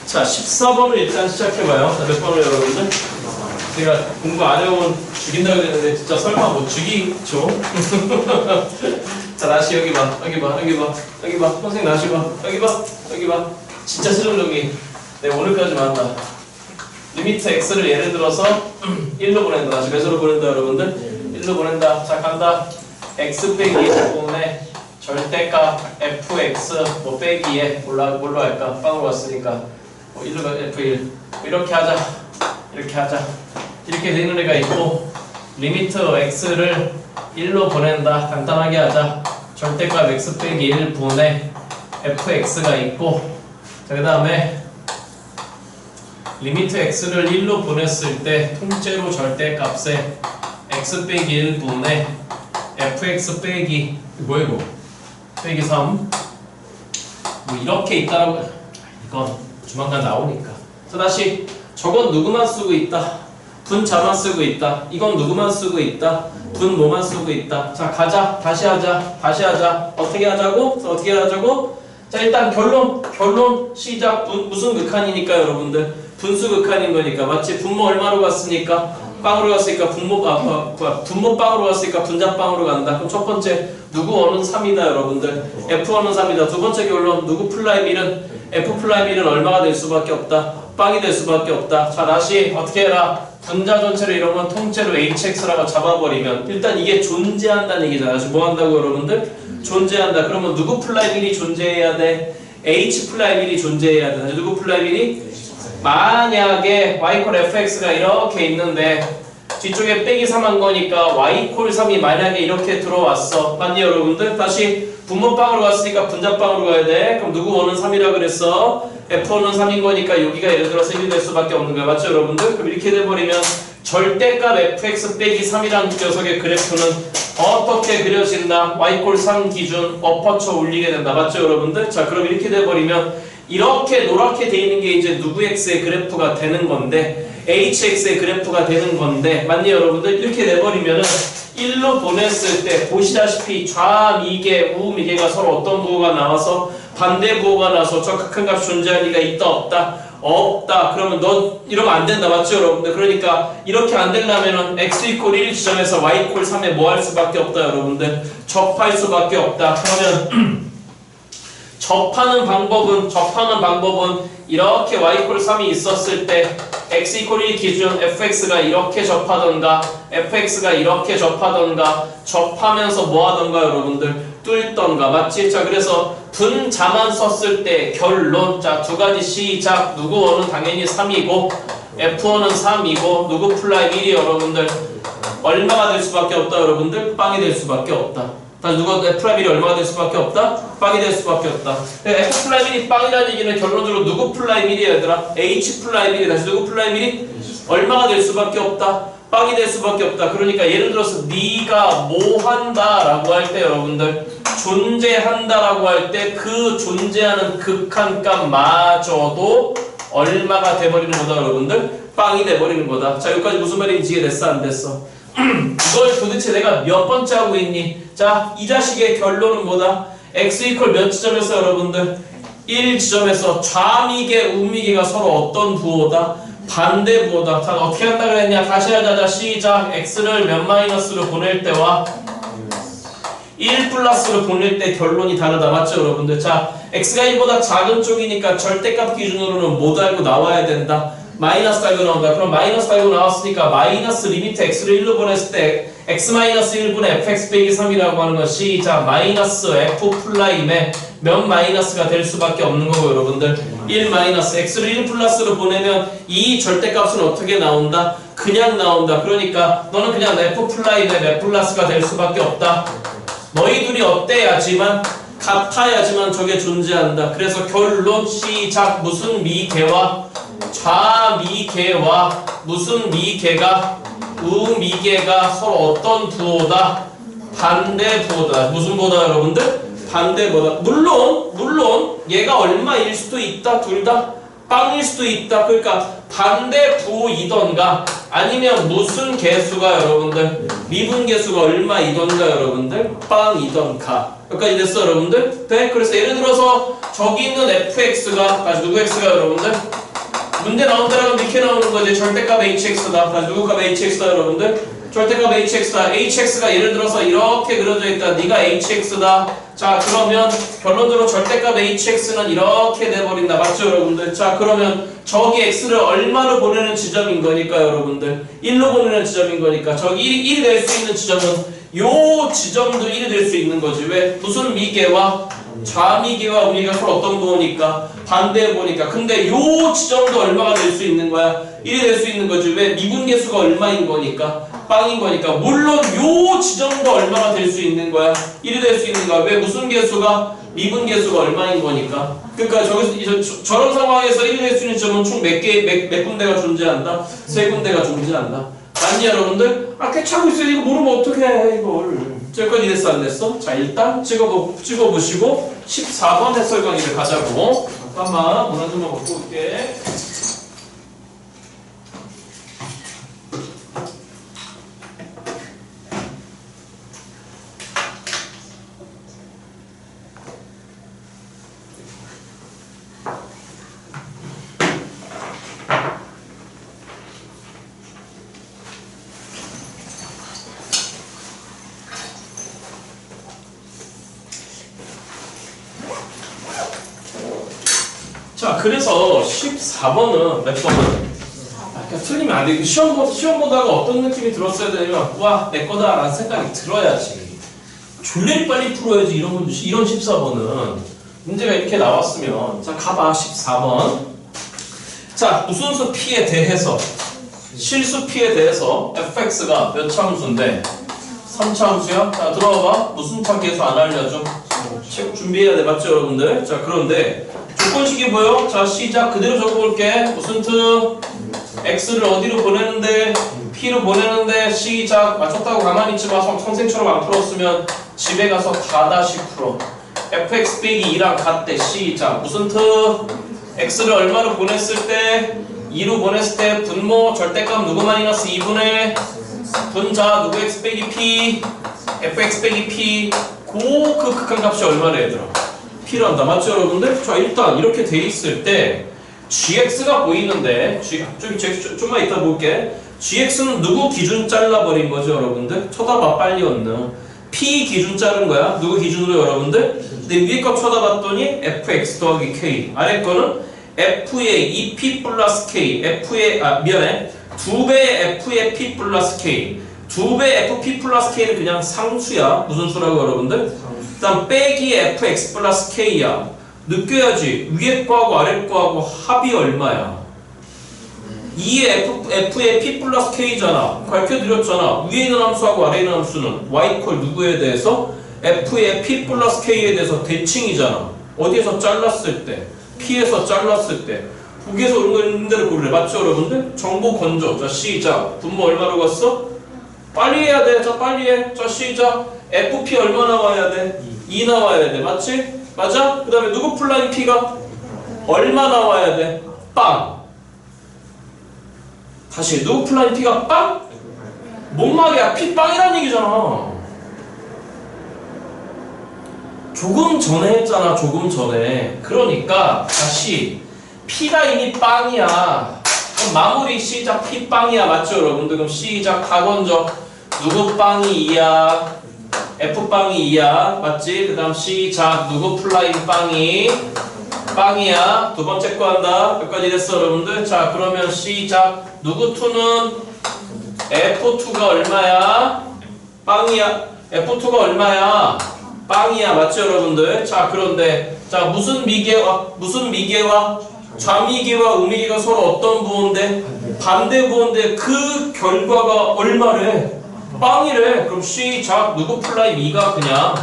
자, 14번을 일단 시작해봐요. 자, 몇 번을 여러분들? 제가 공부 안 해오면 죽인다고 했는데 진짜 설마 뭐 죽이죠? 자, 다시 여기 봐, 여기 봐, 여기 봐, 여기 봐. 선생님 다시 봐, 여기 봐, 여기 봐. 진짜 실용적이. 내가 오늘까지만 한다. 리미트 x를 예를 들어서 1로 보낸다. 다시 몇으로 보낸다, 여러분들? 1로 보낸다. 자, 간다. x 빼기 1분의 절대값 fx 뭐 빼기에 뭘로 할까? 빵으로 왔으니까 뭐 1로 f1 이렇게 하자. 이렇게 하자. 이렇게 되는 애가 있고 리미트 x를 1로 보낸다. 간단하게 하자. 절대값 x 빼기 1분의 fx가 있고 자, 그 다음에 리미트 x를 1로 보냈을 때 통째로 절대값에 x 빼기 1분의 fx 빼기 뭐야 이거? 빼기 3 뭐 이렇게 있다라고 이건 조만간 나오니까 자 다시 저건 누구만 쓰고 있다 분자만 쓰고 있다 이건 누구만 쓰고 있다 분 뭐만 쓰고 있다 자 가자 다시 하자 어떻게 하자고 자 일단 결론 시작 무슨 극한이니까 여러분들 분수 극한인 거니까 맞지 분모 얼마로 갔으니까 빵으로 갔으니까 분모 빵으로 갔으니까 분자 빵으로 간다. 그럼 첫 번째 누구 어는 3이다 여러분들. F1은 3이다. 두 번째 결론 누구 플라이 1은 F 플라이 1은 얼마가 될 수밖에 없다. 빵이 될 수밖에 없다. 자 다시 어떻게 해라. 분자 전체로 이런 건 통째로 HX라고 잡아버리면 일단 이게 존재한다는 얘기잖아. 다시 뭐 한다고 여러분들? 존재한다. 그러면 누구 플라이 1이 존재해야 돼? H 플라이 1이 존재해야 돼. 다시 누구 플라이 1이? 만약에 y fx가 이렇게 있는데 뒤쪽에 빼기 3 한 거니까 y 3이 만약에 이렇게 들어왔어 맞니 여러분들? 다시 분모빵으로 갔으니까 분자빵으로 가야 돼 그럼 누구 원은 3이라 그랬어? f1은 3인 거니까 여기가 예를 들어서 1이 될 수밖에 없는 거야 맞죠 여러분들? 그럼 이렇게 돼버리면 절대값 fx 빼기 3이라는 녀석의 그래프는 어떻게 그려진다? y 3 기준 엎어쳐 올리게 된다 맞죠 여러분들? 자 그럼 이렇게 돼버리면 이렇게 노랗게 돼 있는 게 이제 누구 x의 그래프가 되는 건데 hx의 그래프가 되는 건데 맞니 여러분들? 이렇게 내버리면은 1로 보냈을 때 보시다시피 좌미계 우미계가 서로 어떤 부호가 나와서 반대 부호가 나와서 저 극한값 존재할 리가 있다 없다? 없다. 그러면 너 이러면 안 된다 맞죠 여러분들? 그러니까 이렇게 안 되려면은 x = 1 지점에서 y = 3에 뭐 할 수밖에 없다 여러분들? 접할 수밖에 없다. 그러면 접하는 방법은 이렇게 y = 3이 있었을 때 x = 1 기준 fx가 이렇게 접하던가 fx가 이렇게 접하던가 접하면서 뭐 하던가 여러분들 뚫던가 맞지? 자 그래서 분자만 썼을 때 결론 자 두 가지 시작 누구 원은 당연히 3이고 f1은 3이고 누구 플라이 1이 여러분들 얼마가 될 수밖에 없다 여러분들 빵이 될 수밖에 없다 누가 F'이 얼마가 될 수밖에 없다? 빵이 될 수밖에 없다. F'이 빵이라는 얘기는 결론적으로 누구 플라이 1이 얘들아? H 플라이 1이 다시 누구 플라이 1이? 얼마가 될 수밖에 없다? 빵이 될 수밖에 없다. 그러니까 예를 들어서 네가 뭐 한다라고 할 때 여러분들 존재한다라고 할 때 그 존재하는 극한값마저도 얼마가 돼버리는 거다 여러분들? 빵이 돼버리는 거다. 자 여기까지 무슨 말인지 이해됐어 안 됐어? 이걸 도대체 내가 몇 번째 하고 있니? 자, 이 자식의 결론은 뭐다? x = 몇 지점에서 여러분들? 1 지점에서 좌미계, 우미계가 서로 어떤 부호다? 반대 부호다. 자, 어떻게 한다 그랬냐? 다시 하자. 자, 시작. x를 몇 마이너스로 보낼 때와 1 플러스로 보낼 때 결론이 다르다. 맞죠, 여러분들? 자, x가 1보다 작은 쪽이니까 절대값 기준으로는 못 알고 나와야 된다. 마이너스 달고 나온다. 그럼 마이너스 달고 나왔으니까 마이너스 리미트 x를 1로 보냈을 때 x-1분의 fx 빼기 3이라고 하는 것이 자 마이너스 f 플라임에 몇 마이너스가 될 수밖에 없는 거고 여러분들 1 마이너스 x를 1 플러스로 보내면 이 절대값은 어떻게 나온다? 그냥 나온다. 그러니까 너는 그냥 f 플라임에 몇 플러스가 될 수밖에 없다. 너희 둘이 어때야지만 같아야지만 저게 존재한다. 그래서 결론 시작 무슨 미계와 좌미계와 무슨 미계가 우미계가 서로 어떤 부호다? 반대 부호다. 무슨 부호다 여러분들? 반대 부호다. 물론 얘가 얼마일 수도 있다. 둘 다 빵일 수도 있다. 그러니까 반대 부호이던가 아니면 무슨 개수가 여러분들 미분계수가 얼마이던가 여러분들 빵이던가 여기까지 됐어 여러분들? 네? 그래서 예를 들어서 저기 있는 fx가 다시 누구 x가 여러분들? 문제 나온다라고 이렇게 나오는 거지. 절대값 hx다. 다시 누구 값 hx다 여러분들? 절대값 hx다. hx가 예를 들어서 이렇게 그려져 있다. 네가 hx다. 자 그러면 결론적으로 절대값 hx는 이렇게 돼버린다. 맞죠 여러분들? 자 그러면 저기 x를 얼마로 보내는 지점인 거니까 여러분들 1로 보내는 지점인 거니까 저기 1이 될 수 있는 지점은 요 지점도 1이 될 수 있는 거지. 왜? 무슨 미계와 좌미계와 우미가 서로 어떤 부호니까 반대 부호니까. 근데 요 지점도 얼마가 될 수 있는 거야? 1이 될 수 있는 거지. 왜? 미분계수가 얼마인 거니까 빵인 거니까. 물론 요 지점도 얼마가 될 수 있는 거야? 1이 될 수 있는 거야. 왜? 무슨 계수가? 미분계수가 얼마인 거니까. 그러니까 저기서 저런 상황에서 1이 될 수 있는 지점은 총 몇 군데가 존재한다? 3군데가 존재한다. 맞니 여러분들? 아 괜찮고 있어요. 이거 모르면 어떡해 이걸. 여기까지 됐어 안 됐어? 자 일단 찍어보시고 14번 해설 강의를 가자고. 잠깐만 문 한 점만 갖고 올게. 자, 그래서 14번은 몇 번은? 그러니까 틀리면 안 돼. 시험 보다가 어떤 느낌이 들었어야 되냐면, 와, 내 거다 라는 생각이 들어야지. 졸래 빨리 풀어야지, 이런 14번은. 문제가 이렇게 나왔으면, 자, 가봐, 14번. 자, 무순수 P에 대해서, 실수 P에 대해서 fx가 몇 참수인데? 3참수야? 자, 들어봐봐. 무슨 차 계수 안 알려줘? 책 준비해야 돼, 맞죠, 여러분들? 자, 그런데, 조건식이 뭐요? 자 시작 그대로 적어볼게. 무슨 트 x를 어디로 보내는데 p로 보내는데 시작 맞췄다고 가만히 있지마. 선생처럼 안 풀었으면 집에 가서 다 다시 풀어. fx 빼기 2랑 같대. 시작 무슨 트 x를 얼마로 보냈을 때 2로 보냈을 때 분모 절대값 누구 마이너스 2분의 분자 누구 x 빼기 p fx 빼기 p 그 극한 값이 얼마래 얘들아? P란다. 맞죠 여러분들? 자 일단 이렇게 돼 있을 때 gx가 보이는데 좀만 이따 볼게. gx는 누구 기준 잘라버린 거죠 여러분들? 쳐다봐 빨리 얻는 P 기준 자른 거야. 누구 기준으로 여러분들? 근데 위에 거 쳐다봤더니 fx 더하기 k 아래 거는 f의 2p 플러스 k 미안해 2배의 f의 p 플러스 k 2배 fp 플러스 k는 그냥 상수야. 무슨 수라고 여러분들? 그 다음 빼기 fx 플러스 k야. 느껴야지. 위에 거하고 아래 거하고 합이 얼마야? 2의 f의 p 플러스 k잖아. 밝혀드렸잖아. 위에 있는 함수하고 아래에 있는 함수는 y 콜 누구에 대해서? f의 p 플러스 k에 대해서 대칭이잖아. 어디에서 잘랐을 때? p에서 잘랐을 때. 거기에서 오는 대로 고르래. 맞죠 여러분들? 정보 건져. 자 시작. 분모 얼마로 갔어? 빨리 해야 돼. 자 빨리 해. 자 시작. fp 얼마 나와야 돼? 2 나와야 돼. 맞지? 맞아? 그 다음에 누구 플라인 p가? 얼마 나와야 돼? 빵. 다시 누구 플라인 p가 빵? 뭔 말이야? p 빵이란 얘기잖아. 조금 전에 했잖아. 조금 전에. 그러니까 다시 p가 이미 빵이야. 그럼 마무리 시작 p 빵이야. 맞죠 여러분들? 그럼 시작 다 건져. 누구 빵이 2야? F빵이 2야. 맞지? 그 다음 시작 누구 플라인 빵이 빵이야. 두 번째 거 한다. 여기까지 됐어 여러분들? 자 그러면 시작 누구 2는 F2가 얼마야? 빵이야. F2가 얼마야? 빵이야. 맞죠 여러분들? 자 그런데 자 무슨 미계와 좌미계와 우미계가 서로 어떤 부호인데? 반대 부호인데 그 결과가 얼마래? 빵이래. 그럼 시작 누구 플라이 2가 그냥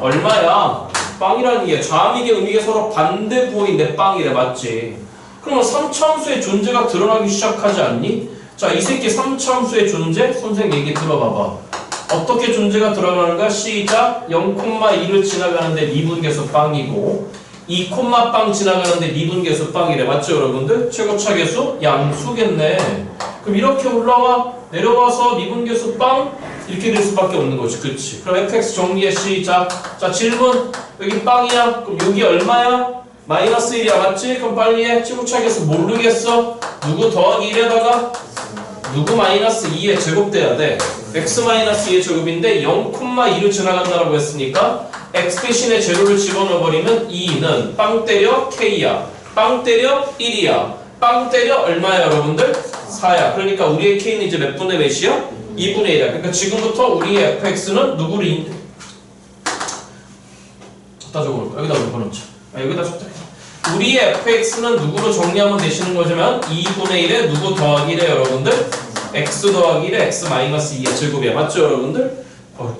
얼마야? 빵이라는 게 좌미계 우미계 서로 반대 부호인데 빵이래. 맞지? 그러면 3차함수의 존재가 드러나기 시작하지 않니? 자 이 새끼 3차함수의 존재 선생 얘기 들어봐봐. 어떻게 존재가 드러나는가? 시작 0,2를 지나가는데 미분계수 빵이고 2, 빵 지나가는데 미분계수 빵이래. 맞죠 여러분들? 최고차계수 양수겠네. 그럼 이렇게 올라와 내려와서 미분계수 빵 이렇게 될 수밖에 없는 거지. 그치? 그럼 fx 정리해. 시작. 자, 질문. 여기 빵이야. 그럼 여기 얼마야? 마이너스 1이야. 맞지? 그럼 빨리 해. 침묵차기에서 모르겠어. 누구 더하기 1에다가 누구 마이너스 2에 제곱돼야 돼. x 마이너스 2의 제곱인데 0,2로 지나간다라고 했으니까 x 대신에 제로를 집어넣어버리면 2는 빵 때려 k야. 빵 때려 1이야. 빵 때려 얼마야 여러분들? 4야. 그러니까 우리의 k는 이제 몇 분의 몇이야? 2분의 1이야. 그러니까 지금부터 우리의 fx는 누구를 갖다 적어볼까? 여기다 적어놓자. 여기다 적자. 우리의 fx는 누구로 정리하면 되시는 거지만 2분의 1에 누구 더하기 1에 여러분들? x 더하기 1에 x 마이너스 2의 제곱이야. 맞죠 여러분들?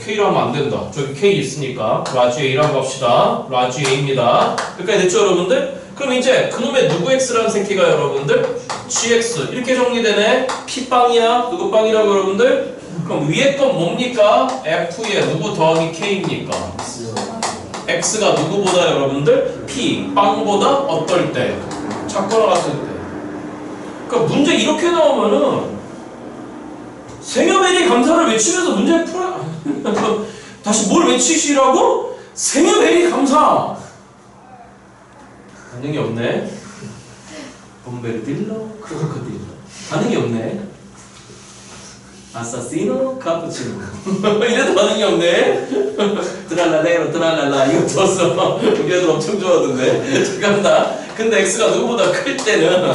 k로 하면 안 된다. 저기 k 있으니까 라지 a라고 합시다. 라지 a입니다. 여기까지 됐죠 여러분들? 그럼 이제 그놈의 누구 x라는 새끼가 여러분들? gx 이렇게 정리되네. p빵이야. 누구 빵이라고 여러분들? 그럼 위에 건 뭡니까? f에 누구 더하기 k입니까? x가 누구보다 여러분들? p 빵보다 어떨 때? 작거나 같을 때. 그러니까 문제 이렇게 나오면은 생여배리 감사를 외치면서 문제 풀어. 다시 뭘 외치시라고? 생여배리 감사. 반응이 없네. bomberillo crocodillo. 반응이 없네. 아사시노 카푸치노. 이래도 반응이 없네. 드랄라레로 드랄랄라 이거 줬어. 우리 애들 엄청 좋아하던데. 잠깐만. 근데 x가 누구보다 클 때는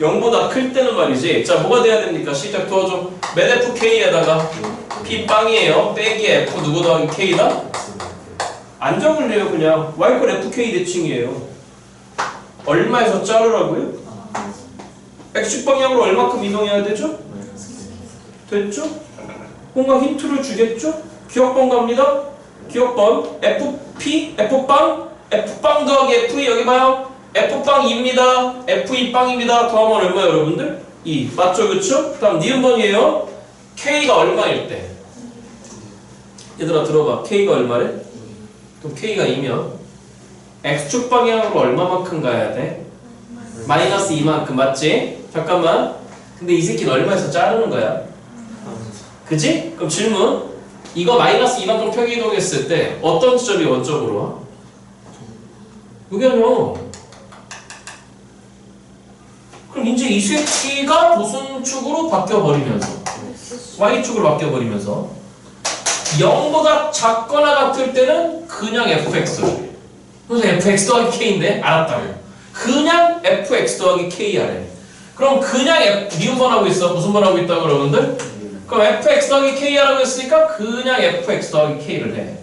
0보다 클 때는 말이지. 자 뭐가 돼야 됩니까? 시작 도와줘. 몇 fk에다가 p 빵이에요. 빼기 f 누구 더하기 k다? 안 적을래요 그냥. y꼴 fk 대칭이에요. 얼마에서 자르라고요? x축 방향으로 얼마큼 이동해야 되죠? 됐죠? 뭔가 힌트를 주겠죠? 기억번 갑니다. 기억번 fp, f빵, f빵 더하기 f2 여기 봐요. f빵 2입니다. f2 빵입니다. 더하면 얼마 여러분들? 2 맞죠? 그쵸? 다음 니은번이에요. k가 얼마일 때? 얘들아 들어봐. k가 얼마래? 그럼 k가 2면 x축 방향으로 얼마만큼 가야 돼? 마이너스 2만큼 맞지? 잠깐만. 근데 이 새끼는 얼마에서 자르는 거야? 그지? 그럼 질문. 이거 마이너스 2만큼 평이동했을 때 어떤 지점이 원점으로 와? 여기 아니야. 그럼 이제 이 새끼가 무슨 축으로 바뀌어버리면서 y축으로 바뀌어버리면서 0보다 작거나 같을 때는 그냥 fx. 그래서 fx 더하기 k인데 알았다고. 그냥 fx 더하기 k 하래. 그럼 그냥 미분 번하고 있어. 무슨 번하고 있다고 여러분들? 그럼 fx 더하기 k 하라고 했으니까 그냥 fx 더하기 k를 해.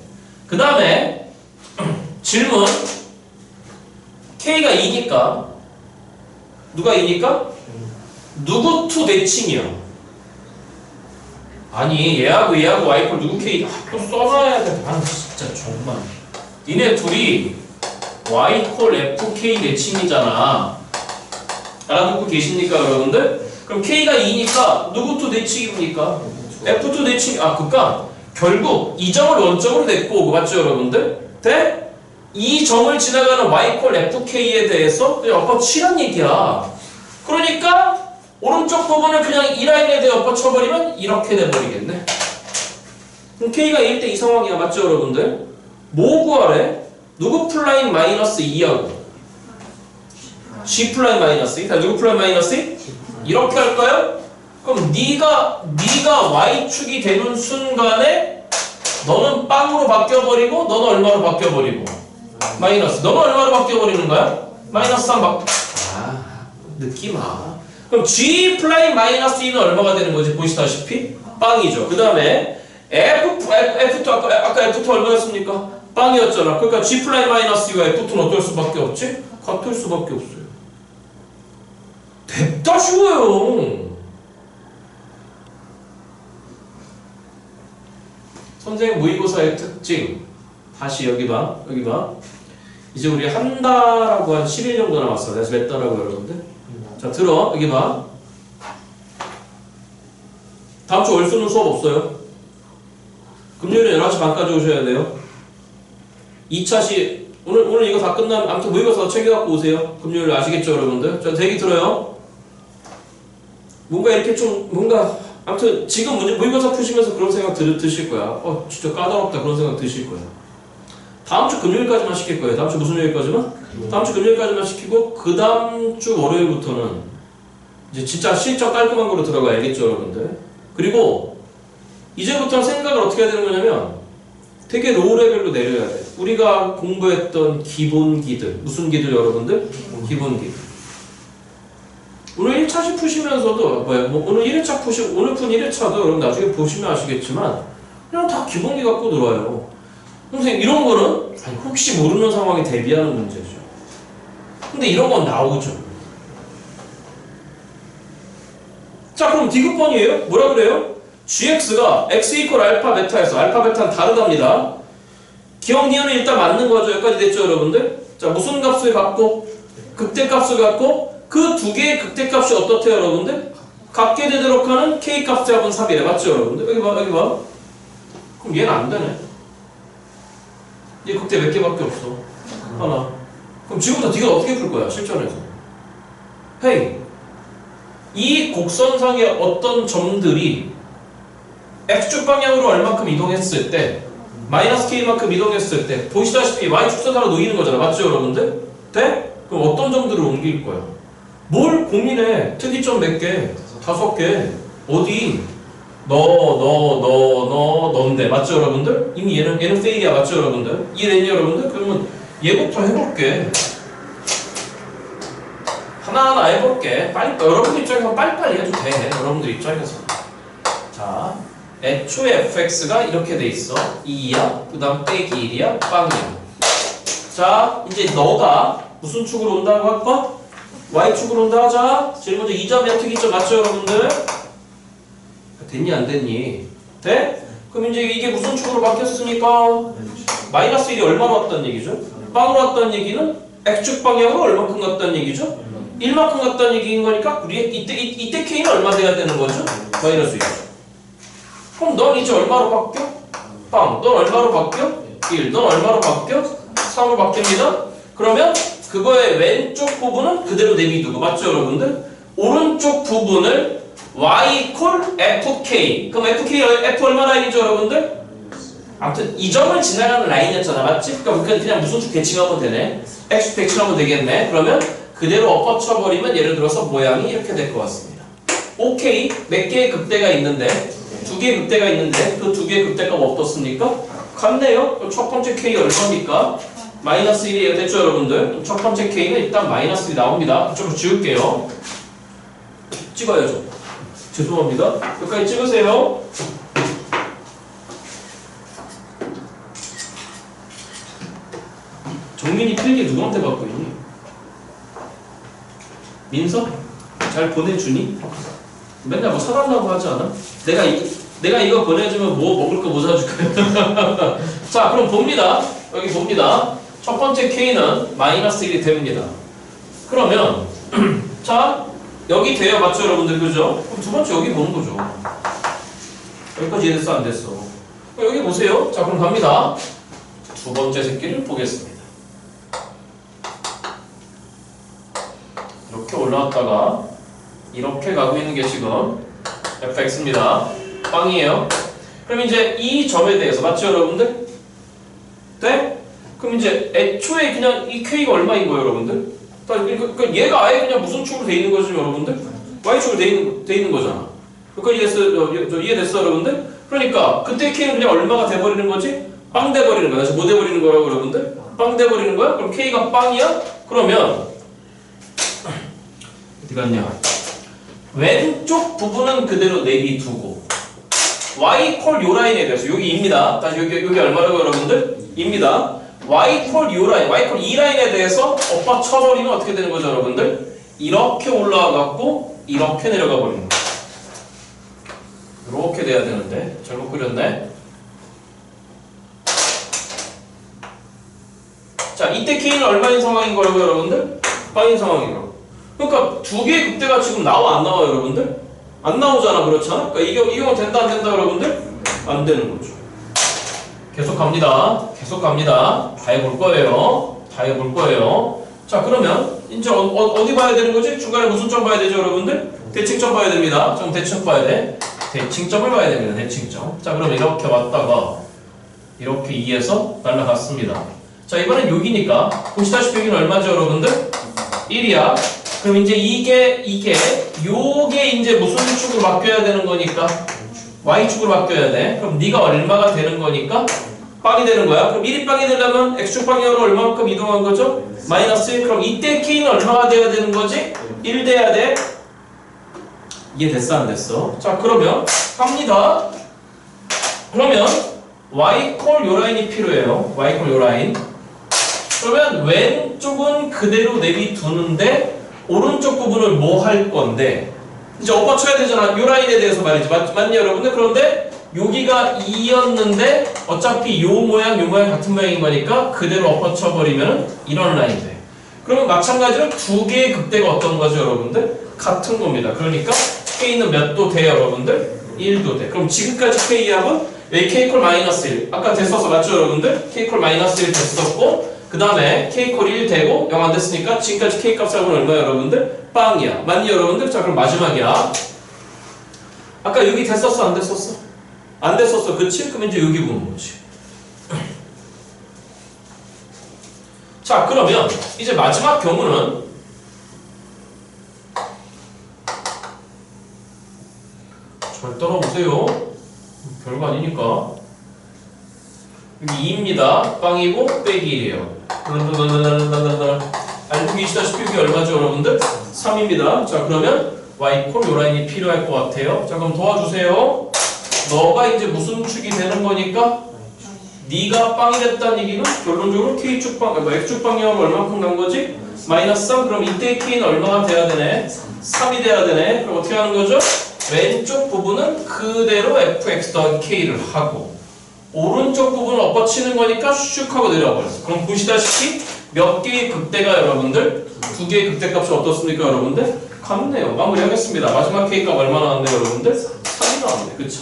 그 다음에 질문. k가 2니까 누가 2니까? 누구 투 대칭이야? 아니 얘하고 얘하고 y꼴 누구 k 또 써놔야 돼. 아 진짜 정말. 니네 둘이 y꼴 fk 대칭이잖아. 알아듣고 계십니까 여러분들? 그럼 k가 2니까 누구 투 대칭입니까? f2 대칭. 아 그니까 결국 이 점을 원점으로 데리고 오고 맞죠 여러분들? 돼? 이 점을 지나가는 y꼴 fk에 대해서 그냥 엎어치란 얘기야. 그러니까 오른쪽 부분을 그냥 이 라인에 대해 엎어쳐버리면 이렇게 돼버리겠네. 그럼 k가 1일 때 이 상황이야. 맞죠 여러분들? 뭐 구하래? 누구 플라인 마이너스 2하고 g 플라인 마이너스 2? 다 누구 플라인 마이너스 2? 이렇게 할까요? 그럼 네가 y축이 되는 순간에 너는 빵으로 바뀌어버리고 너는 얼마로 바뀌어버리고 마이너스. 너는 얼마로 바뀌어버리는 거야? 마이너스 3 느낌 와. 그럼 g 플라인 마이너스 2는 얼마가 되는 거지? 보시다시피 빵이죠. 그 다음에 f2 아까 f2 얼마였습니까? 빵이었잖아. 그러니까 g 플라인 마이너스 2가 f2는 어떨 수밖에 없지? 같을 수밖에 없어요. 됐다 쉬워요. 선생님 모의고사의 특징. 다시 여기 봐. 여기 봐. 이제 우리 한 달하고 한 10일 정도 남았어. 그래서 몇 달하고 여러분들? 자 들어. 여기 봐. 다음 주 월수는 수업 없어요. 금요일에 11시 반까지 오셔야 돼요. 2차시 오늘 이거 다 끝나면 아무튼 모의고사 챙겨갖고 오세요. 금요일 아시겠죠 여러분들? 자 대기 들어요. 뭔가 이렇게 좀 뭔가 아무튼 지금 문제 모의고사 푸시면서 그런 생각 드실 거야. 진짜 까다롭다 그런 생각 드실 거야. 다음 주 금요일까지만 시킬 거예요. 다음 주 무슨 요일까지만? 다음 주 금요일까지만 시키고 그 다음 주 월요일부터는 이제 진짜 실적 깔끔한 거로 들어가야겠죠, 여러분들. 그리고 이제부터 생각을 어떻게 해야 되는 거냐면 되게 로우 레벨로 내려야 돼. 우리가 공부했던 기본기들. 무슨 기들 여러분들? 기본기들. 오늘 1차씩 푸시면서도 오늘 1회차 오늘 푼 1회차도 여러분 나중에 보시면 아시겠지만 그냥 다 기본기 갖고 놀아요. 선생님 이런 거는 혹시 모르는 상황에 대비하는 문제죠. 근데 이런 건 나오죠. 자 그럼 D급번이에요? 뭐라 그래요? gx가 x 이퀄 알파 베타에서 알파 베타는 다르답니다. 기억 니은은 일단 맞는 거죠. 여기까지 됐죠 여러분들? 자 무슨 값을 갖고? 극대값을 갖고 그 두 개의 극대값이 어떻대요 여러분들? 같게 되도록 하는 k값 잡은 삽이래. 맞죠 여러분들? 여기 봐 여기 봐. 그럼 얘는 안 되네. 얘 극대 몇 개밖에 없어. 하나. 그럼 지금부터 네가 어떻게 풀 거야 실전에서? 헤이 이 곡선상의 어떤 점들이 x축 방향으로 얼마큼 이동했을 때 마이너스 k만큼 이동했을 때 보시다시피 y축선상으로 놓이는 거잖아. 맞죠 여러분들? 돼? 그럼 어떤 점들을 옮길 거야? 뭘 고민해? 특이점 몇 개? 5개. 어디? 너인데 맞죠 여러분들? 이미 얘는 페일이야. 맞죠 여러분들? 이해됐니 여러분들? 그러면 얘부터 해볼게. 하나하나 해볼게. 빨리 여러분들 입장에서 빨리빨리 해도 돼. 여러분들 입장에서. 자, 애초에 fx가 이렇게 돼 있어. 2야. 그 다음 빼기 1이야. 빵이야. 자, 이제 너가 무슨 축으로 온다고 할까? y축으로 온다 하자. 제일 먼저 2점 특이점 맞죠 여러분들? 됐니 안 됐니? 돼? 그럼 이제 이게 무슨 축으로 바뀌었으니까 마이너스 1이 얼마로 왔다는 얘기죠? 빵으로 왔다는 얘기는 x축 방향으로 얼마큼 갔다는 얘기죠? 1만큼 갔다는 얘기인 거니까 우리 이때 k는 얼마 돼야 되는 거죠? 마이너스 1이죠. 그럼 넌 이제 얼마로 바뀌어? 빵. 넌 얼마로 바뀌어? 1. 넌 얼마로 바뀌어? 3으로 바뀝니다. 그러면 그거의 왼쪽 부분은 그대로 내비두고 맞죠 여러분들? 오른쪽 부분을 y 콜 fk. 그럼 fk f 얼마 라인이죠 여러분들? 아무튼 이 점을 지나가는 라인이었잖아. 맞지? 그러니까 그냥 무슨 축 대칭하면 되네. x축 대칭하면 되겠네. 그러면 그대로 엎어쳐버리면 예를 들어서 모양이 이렇게 될 것 같습니다. OK 몇 개의 극대가 있는데 2개의 극대가 있는데 그 2개의 극대값 어떻습니까? 같네요. 그럼 첫 번째 K 얼마입니까? 마이너스 1이 됐죠 여러분들? 첫 번째 K는 일단 마이너스 1이 나옵니다. 그쪽으로 지울게요. 찍어야죠. 죄송합니다. 여기까지 찍으세요. 정민이 필기 누구한테 받고 있니? 민서? 잘 보내주니? 맨날 뭐 사달라고 하지 않아? 내가 이거 보내주면 뭐 먹을 거 뭐 사줄까요? 자 그럼 봅니다. 여기 봅니다. 첫 번째 K는 마이너스 1이 됩니다. 그러면 자 여기 돼요. 맞죠 여러분들? 그죠? 그럼 두 번째 여기 보는 거죠. 여기까지 이해됐어 안 됐어? 여기 보세요. 자 그럼 갑니다. 두 번째 새끼를 보겠습니다. 이렇게 올라왔다가 이렇게 가고 있는 게 지금 fx입니다. 빵이에요. 그럼 이제 이 점에 대해서 맞죠 여러분들? 네? 그럼 이제 애초에 그냥 이 k가 얼마인 거예요 여러분들? 그러니까 얘가 아예 그냥 무슨 축으로 돼 있는 거죠 여러분들? y축으로 돼 있는 거잖아. 그러니까 이해됐어 여러분들? 그러니까 그때 k는 그냥 얼마가 돼버리는 거지? 빵 돼버리는 거야. 뭐 돼버리는 거라고 여러분들? 빵 돼버리는 거야? 그럼 k가 빵이야? 그러면 어디 갔냐? 왼쪽 부분은 그대로 내비두고 y 콜 요 라인에 대해서 여기 입니다. 다시 여기 얼마라고 여러분들? 입니다. y 콜 요 라인, y 콜 이 라인에 대해서 엎어 쳐버리면 어떻게 되는 거죠 여러분들? 이렇게 올라와갖고 이렇게 내려가 버리는 거예요. 이렇게 돼야 되는데 잘못 그렸네. 자 이때 k는 얼마인 상황인 거라고 여러분들? 빵인 상황이라고. 그러니까 두 개의 극대가 지금 나와 안 나와요 여러분들? 안 나오잖아. 그렇잖아? 그러니까 이거 된다 안 된다 여러분들? 안 되는 거죠. 계속 갑니다. 계속 갑니다. 다 해볼 거예요. 다 해볼 거예요. 자 그러면 이제 어디 봐야 되는 거지? 중간에 무슨 점 봐야 되죠 여러분들? 대칭점 봐야 됩니다. 좀 대칭 봐야 돼. 대칭점을 봐야 됩니다. 대칭점. 자, 그럼 이렇게 왔다가 이렇게 2에서 날라갔습니다. 자, 이번엔 6이니까 보시다시피 여기는 얼마죠, 여러분들? 1이야. 그럼 이제 요게 이제 무슨 축으로 바뀌어야 되는 거니까? Y축으로 바뀌어야 돼. 그럼 네가 얼마가 되는 거니까? 빵이 되는 거야. 그럼 1이 빵이 되려면 X축 방향으로 얼마만큼 이동한 거죠? 마이너스 1. 그럼 이때 K는 얼마가 돼야 되는 거지? 1 돼야 돼. 이해됐어, 안 됐어? 자, 그러면 갑니다. 그러면 Y콜 요 라인이 필요해요. Y콜 요 라인. 그러면 왼쪽은 그대로 내비두는데 오른쪽 부분을 뭐 할 건데 이제 엎어쳐야 되잖아. 요 라인에 대해서 말이지. 맞니 여러분들? 그런데 여기가 2였는데 어차피 요 모양 같은 모양인 거니까 그대로 엎어쳐버리면 이런 라인이 돼. 그러면 마찬가지로 두 개의 극대가 어떤 거죠, 여러분들? 같은 겁니다. 그러니까 K는 몇 도 돼요, 여러분들? 1도 돼. 그럼 지금까지 K합은 여기 K콜 마이너스 1. 아까 됐었어, 맞죠, 여러분들? K콜 마이너스 1 됐었고 그 다음에 K콜 1 되고 0 안 됐으니까 지금까지 K값 합은 얼마야, 여러분들? 빵이야. 맞니, 여러분들? 자, 그럼 마지막이야. 아까 여기 됐었어, 안 됐었어? 안 됐었어, 그치? 그럼 이제 여기 보는 거지. 자, 그러면 이제 마지막 경우는 잘 따라오세요. 별거 아니니까. 여기 2입니다. 빵이고 빼기 1이에요. 알고 계시다시피 이게 얼마죠, 여러분들? 3입니다. 자, 그러면 Y콜 요 라인이 필요할 것 같아요. 자, 그럼 도와주세요. 너가 이제 무슨 축이 되는 거니까? 네가 빵이 됐다는 얘기는 결론적으로 K축 X축 방향으로 얼마큼 간 거지? 마이너스 3. 그럼 이때 K는 얼마가 돼야 되네? 3이 돼야 되네. 그럼 어떻게 하는 거죠? 왼쪽 부분은 그대로 fx 더하기 k를 하고 오른쪽 부분을 엎어치는 거니까 슉 하고 내려와 버렸어. 그럼 보시다시피 몇 개의 극대가 여러분들? 두 개의 극대값이 어떻습니까, 여러분들? 같네요. 마무리하겠습니다. 마지막 k값 얼마 나왔네요, 여러분들? 3이 나왔네. 그쵸?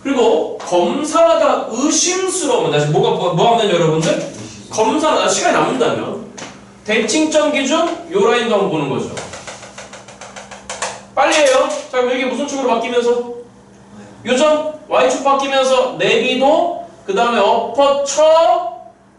그리고 검사하다 의심스러우면 다시 뭐 하면 여러분들? 검사하다 시간이 남는다면 대칭점 기준 요 라인도 한번 보는 거죠. 빨리 해요. 자, 그럼 여기 무슨 축으로 바뀌면서? 요점 Y축 바뀌면서 내비도 그 다음에 엎어쳐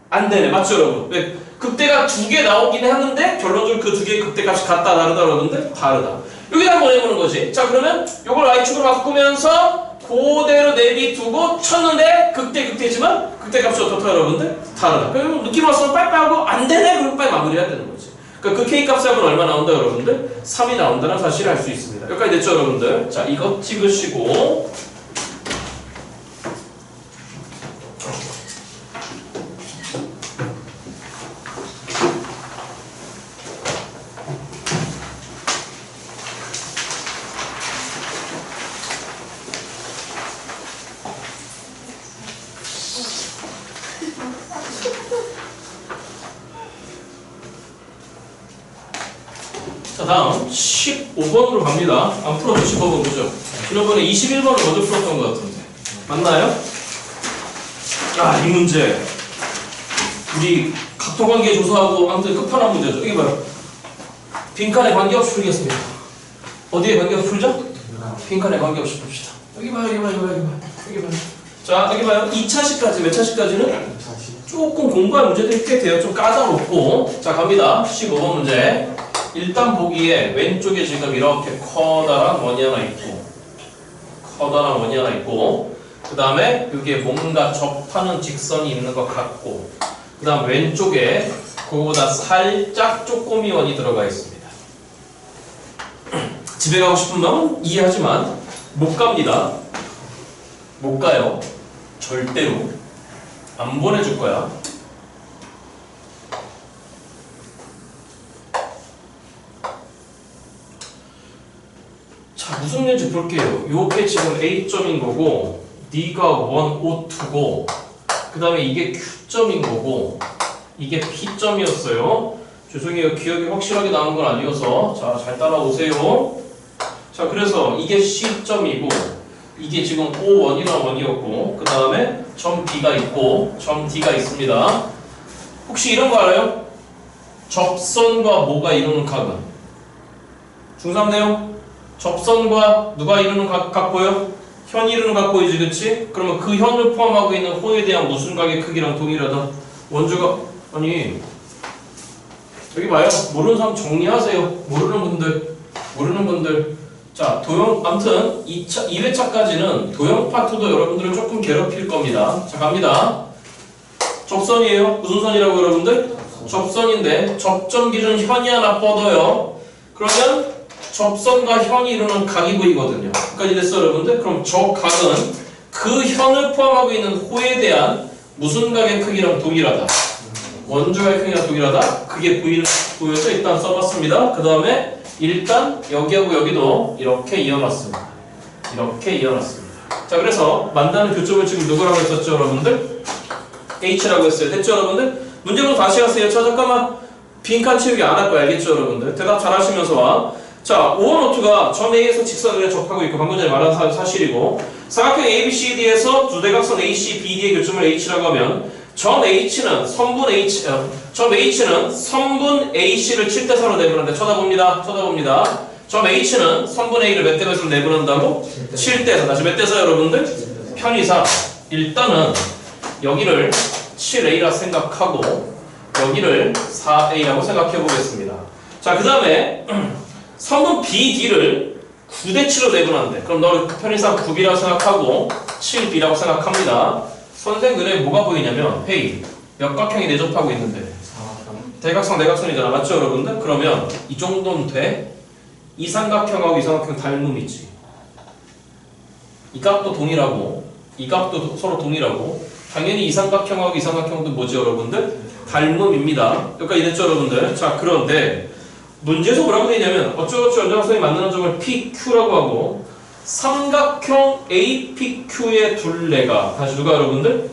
안 되네. 맞죠, 여러분? 왜? 극대가 두 개 나오긴 하는데 결론적으로 그 두 개의 극대값이 같다, 다르다, 여러분들? 다르다. 여기다 한번 해보는 거지. 자, 그러면 요걸 Y축으로 바꾸면서 그대로 내비두고 쳤는데 극대지만 극대값이 어떻다, 여러분들? 다르다. 그럼 느낌 왔으면 빨리빨리 하고 안 되네? 그럼 빨리 마무리해야 되는 거지. 그러니까 그 K값 합은 얼마 나온다, 여러분들? 3이 나온다는 사실을 알 수 있습니다. 여기까지 됐죠, 여러분들? 자, 이거 찍으시고 자, 다음 15번으로 갑니다. 안 풀어도 15번 보죠. 지난번에 21번을 먼저 풀었던 것 같은데 맞나요? 자, 이 문제 우리 각도관계 조사하고 아무튼 끝판왕 문제죠. 여기 봐요. 빈칸에 관계없이 풀겠습니다. 어디에 관계없이 풀죠? 빈칸에 관계없이 풉시다. 여기 봐요. 자, 여기 봐요. 2차식까지 몇 차식까지는? 조금 공부할 문제들이 꽤 돼요. 좀 까다롭고. 자, 갑니다. 15번 문제. 일단 보기에 왼쪽에 지금 이렇게 커다란 원이 하나 있고 그 다음에 여기에 뭔가 접하는 직선이 있는 것 같고 그 다음 왼쪽에 그거보다 살짝 쪼꼬미 원이 들어가 있습니다. 집에 가고 싶은 마음은 이해하지만 못 갑니다. 못 가요. 절대로 안 보내줄 거야. 자, 무슨 문제인지 볼게요. 요게 지금 A점인 거고 D가 1, 5, 2고 그 다음에 이게 Q점인 거고 이게 P점이었어요. 죄송해요. 기억이 확실하게 나온 건 아니어서 자, 잘 따라오세요. 자, 그래서 이게 C점이고 이게 지금 O1이나 1이었고 그 다음에 점 B가 있고 점 D가 있습니다. 혹시 이런 거 알아요? 접선과 뭐가 이루는 각은? 중3 내용? 접선과 누가 이루는 각 보여? 현 이루는 각 보이지, 그치? 그러면 그 현을 포함하고 있는 호에 대한 무슨 각의 크기랑 동일하다. 원주가 아니 여기 봐요. 모르는 사람 정리하세요. 모르는 분들. 자, 아무튼 2회차까지는 도형 파트도 여러분들을 조금 괴롭힐 겁니다. 자, 갑니다. 접선이에요. 무슨 선이라고 여러분들? 접선인데 접점 기준 현이 하나 뻗어요. 그러면 접선과 현이 이루는 각이 보이거든요. 여기까지 됐어 여러분들? 그럼 저 각은 그 현을 포함하고 있는 호에 대한 무슨 각의 크기랑 동일하다. 원주각의 크기랑 동일하다. 그게 보여서 일단 써봤습니다. 그 다음에 일단 여기하고 여기도 이렇게 이어놨습니다. 자, 그래서 만나는 교점을 지금 누구라고 했었죠 여러분들? H라고 했어요. 됐죠 여러분들? 문제부터 다시 하세요. 자, 잠깐만 빈칸 채우기 안 할 거야. 알겠죠 여러분들? 대답 잘 하시면서 와. 자, 5원호투가 점 A에서 직선을 접하고 있고 방금 전에 말한 사실이고 사각형 ABCD에서 두 대각선 AC, BD의 교점을 H라고 하면 점 H는 선분 AC를 7대4로 내분한다. 쳐다봅니다. 점 H는 선분 A를 몇 대 몇으로 내분한다고? 7대4. 다시 몇 대4 여러분들? 편의상 일단은 여기를 7A라 생각하고 여기를 4A라고 생각해 보겠습니다. 자, 그 다음에 선분 BD를 9대7로 내분한대. 그럼 너를 편의상 9B라고 생각하고 7B라고 생각합니다. 선생 눈에 뭐가 보이냐면 헤이 역각형이 내접하고 있는데 대각선 내각선이잖아. 맞죠 여러분들? 그러면 이 정도는 돼? 이 삼각형하고 이 삼각형 닮음이지. 이 값도 동일하고 이 값도 서로 동일하고 당연히 이 삼각형하고 이 삼각형도 뭐지 여러분들? 닮음입니다. 여기까지 됐죠 여러분들? 자, 그런데 문제에서 뭐라고 되냐면 어쩌고저쩌고 연장선이 만드는 점을 PQ라고 하고 삼각형 APQ의 둘레가 다시 누가 여러분들?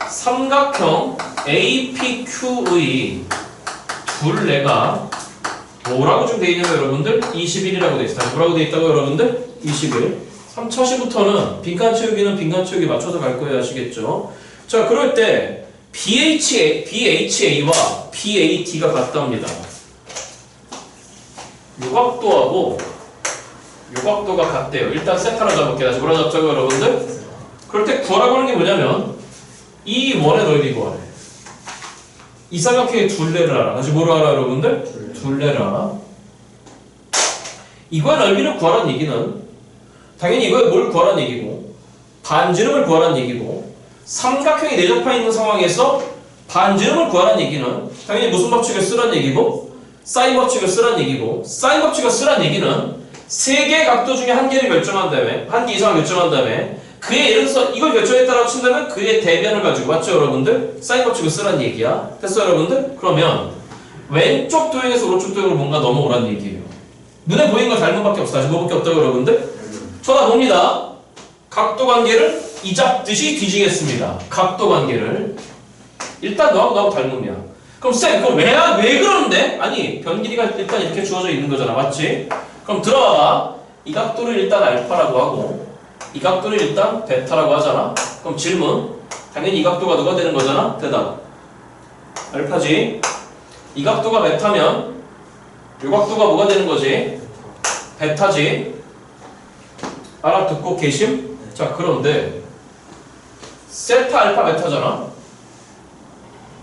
삼각형 APQ의 둘레가 뭐라고 좀 되어있냐면 여러분들 21이라고 되어있어요. 다시 뭐라고 되어있다고 여러분들? 21. 3차 시부터는 빈칸 채우기는 빈칸 채우기 맞춰서 갈 거예요. 아시겠죠? 자, 그럴 때 BHA와 BAT가 같답니다. 요각도가 같대요. 일단 세타로 잡을게요. 다시 뭐라 잡자고 여러분들? 그럴 때 구하라고 하는 게 뭐냐면 이 원의 넓이 구하래. 이 삼각형의 둘레를 알아. 다시 뭐로 알아 여러분들? 둘레를 알아. 이거의 넓이를 구하라는 얘기는 당연히 이거의 뭘 구하라는 얘기고 반지름을 구하라는 얘기고 삼각형이 내접해 있는 상황에서 반지름을 구하라는 얘기는 당연히 무슨 법칙을 쓰라는 얘기고 사인 법칙을 쓰라는 얘기고 사인 법칙을 쓰라는 얘기는 세 개의 각도 중에 한 개를 결정한 다음에 한 개 이상을 결정한 다음에 그의 예를 들어서 이걸 결정했다라고 친다면 그의 대변을 가지고 맞죠 여러분들? 사인 법칙을 쓰라는 얘기야. 됐어 여러분들? 그러면 왼쪽 도형에서 오른쪽 도형으로 뭔가 넘어오라는 얘기예요. 눈에 보이는 건 닮음밖에 없어. 다시 뭐밖에 없다고 여러분들? 쳐다봅니다. 각도 관계를 이 잡듯이 뒤지겠습니다. 각도 관계를 일단 너하고 닮음이야. 그럼 쌤 그럼 왜 그러는데? 아니 변 길이가 일단 이렇게 주어져 있는 거잖아. 맞지? 그럼 들어와봐. 이 각도를 일단 알파라고 하고 이 각도를 일단 베타라고 하잖아. 그럼 질문 당연히 이 각도가 누가 되는 거잖아? 대답 알파지. 이 각도가 베타면 이 각도가 뭐가 되는 거지? 베타지. 알아듣고 계심? 자, 그런데 세타 알파 베타잖아.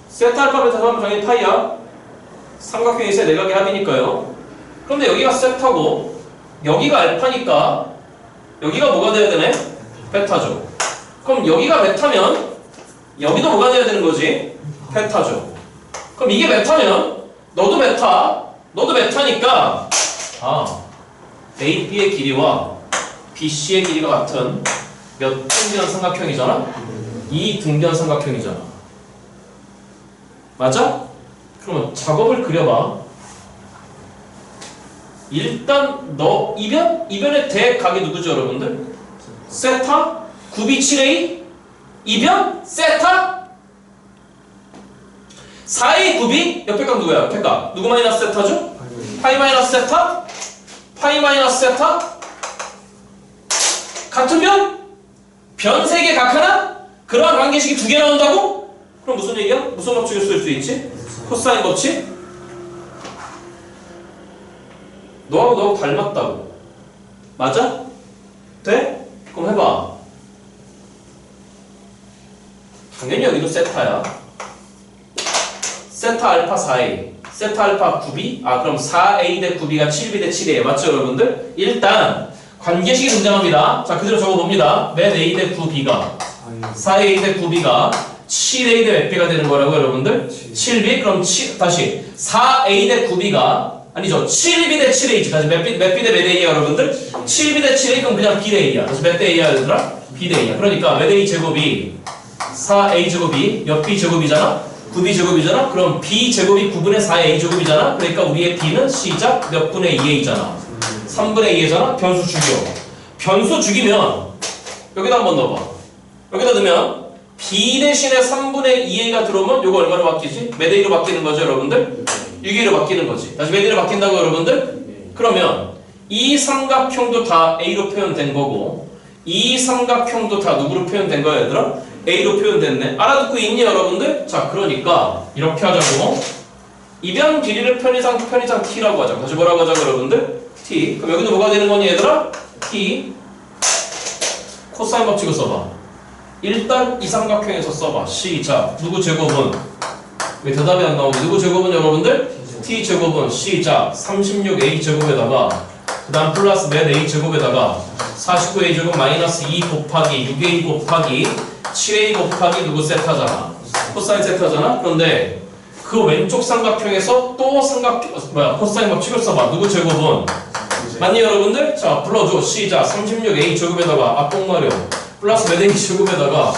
세타 알파 베타 하면 당연히 파이야. 삼각형이 세 내각의 합이니까요. 그런데 여기가 세타고 여기가 알파니까 여기가 뭐가 돼야 되네? 베타죠. 그럼 여기가 베타면 여기도 뭐가 돼야 되는 거지? 베타죠. 그럼 이게 베타면 너도 베타, 너도 베타니까 AB의 길이와 BC의 길이가 같은 몇 등변 삼각형이잖아? 이 등변 삼각형이잖아. 맞아? 그러면 작업을 그려봐. 일단 너 이변의 대각이 누구죠 여러분들? 세타 9B7A 이변 세타 4A 9B 옆에 각 누구야? 옆에 각 누구 마이너스 세타죠? 파이 마이너스 세타 파이 마이너스 세타 같은 변 3개 각 하나? 그러한 관계식이 2개 나온다고? 그럼 무슨 얘기야? 무슨 법칙을 쓸 수 있지? 코사인 법칙? 너하고 닮았다고. 맞아? 돼? 그럼 해봐. 당연히 여기도 세타야. 세타 알파 4a. 세타 알파 9b. 그럼 4a 대 9b가 7b 대 7a. 맞죠, 여러분들? 일단 관계식이 등장합니다. 자, 그대로 적어봅니다. 몇 a 대 9b가 4a 대 9b가 7a 대 몇 b가 되는 거라고, 여러분들? 7b. 그럼 다시 4a 대 9b가 아니죠. 7b 대 7a지. 다시 몇 b 대 몇 a야, 여러분들? 7b 대 7a. 그럼 그냥 b 대 a야. 다시 몇 대 a야, 얘들아? b 대 a야. 그러니까 몇 a 제곱이 4a 제곱이 몇 b 제곱이잖아? 9b 제곱이잖아? 그럼 b 제곱이 9분의 4a 제곱이잖아? 그러니까 우리의 b는 시작 몇 분의 2a잖아? 3분의 2a잖아? 변수 죽여. 변수 죽이면 여기다 한번 넣어봐. 여기다 넣으면 b 대신에 3분의 2a가 들어오면 요거 얼마로 바뀌지? 몇 a로 바뀌는 거죠, 여러분들? 6a로 바뀌는 거지. 다시 몇 a로 바뀐다고, 여러분들? 그러면 이 삼각형도 다 a로 표현된 거고 이 삼각형도 다 누구로 표현된 거야, 얘들아? a로 표현됐네. 알아듣고 있니, 여러분들? 자, 그러니까 이렇게 하자고. 이변 길이를 편의상 t라고 하자. 다시 뭐라고 하자고, 여러분들? t. 그럼 여기도 뭐가 되는 거니, 얘들아? t. 코사인 법칙을 써봐. 일단 이 삼각형에서 써봐. 시작. 누구 제곱은? 왜 대답이 안 나오니? 누구 제곱은, 여러분들? t 제곱은 시작 36a 제곱에다가 그 다음 플러스 몇 a 제곱에다가 49a 제곱 마이너스 2 곱하기 6a 곱하기 7a 곱하기 누구 세타잖아. 코사인 세타잖아. 그런데 그 왼쪽 삼각형에서 또 코사인 법칙을 써봐. 누구 제곱은? 맞니, 여러분들? 자, 불러줘. 시작 36a 제곱에다가 앞봉마려 플러스 몇 a 제곱에다가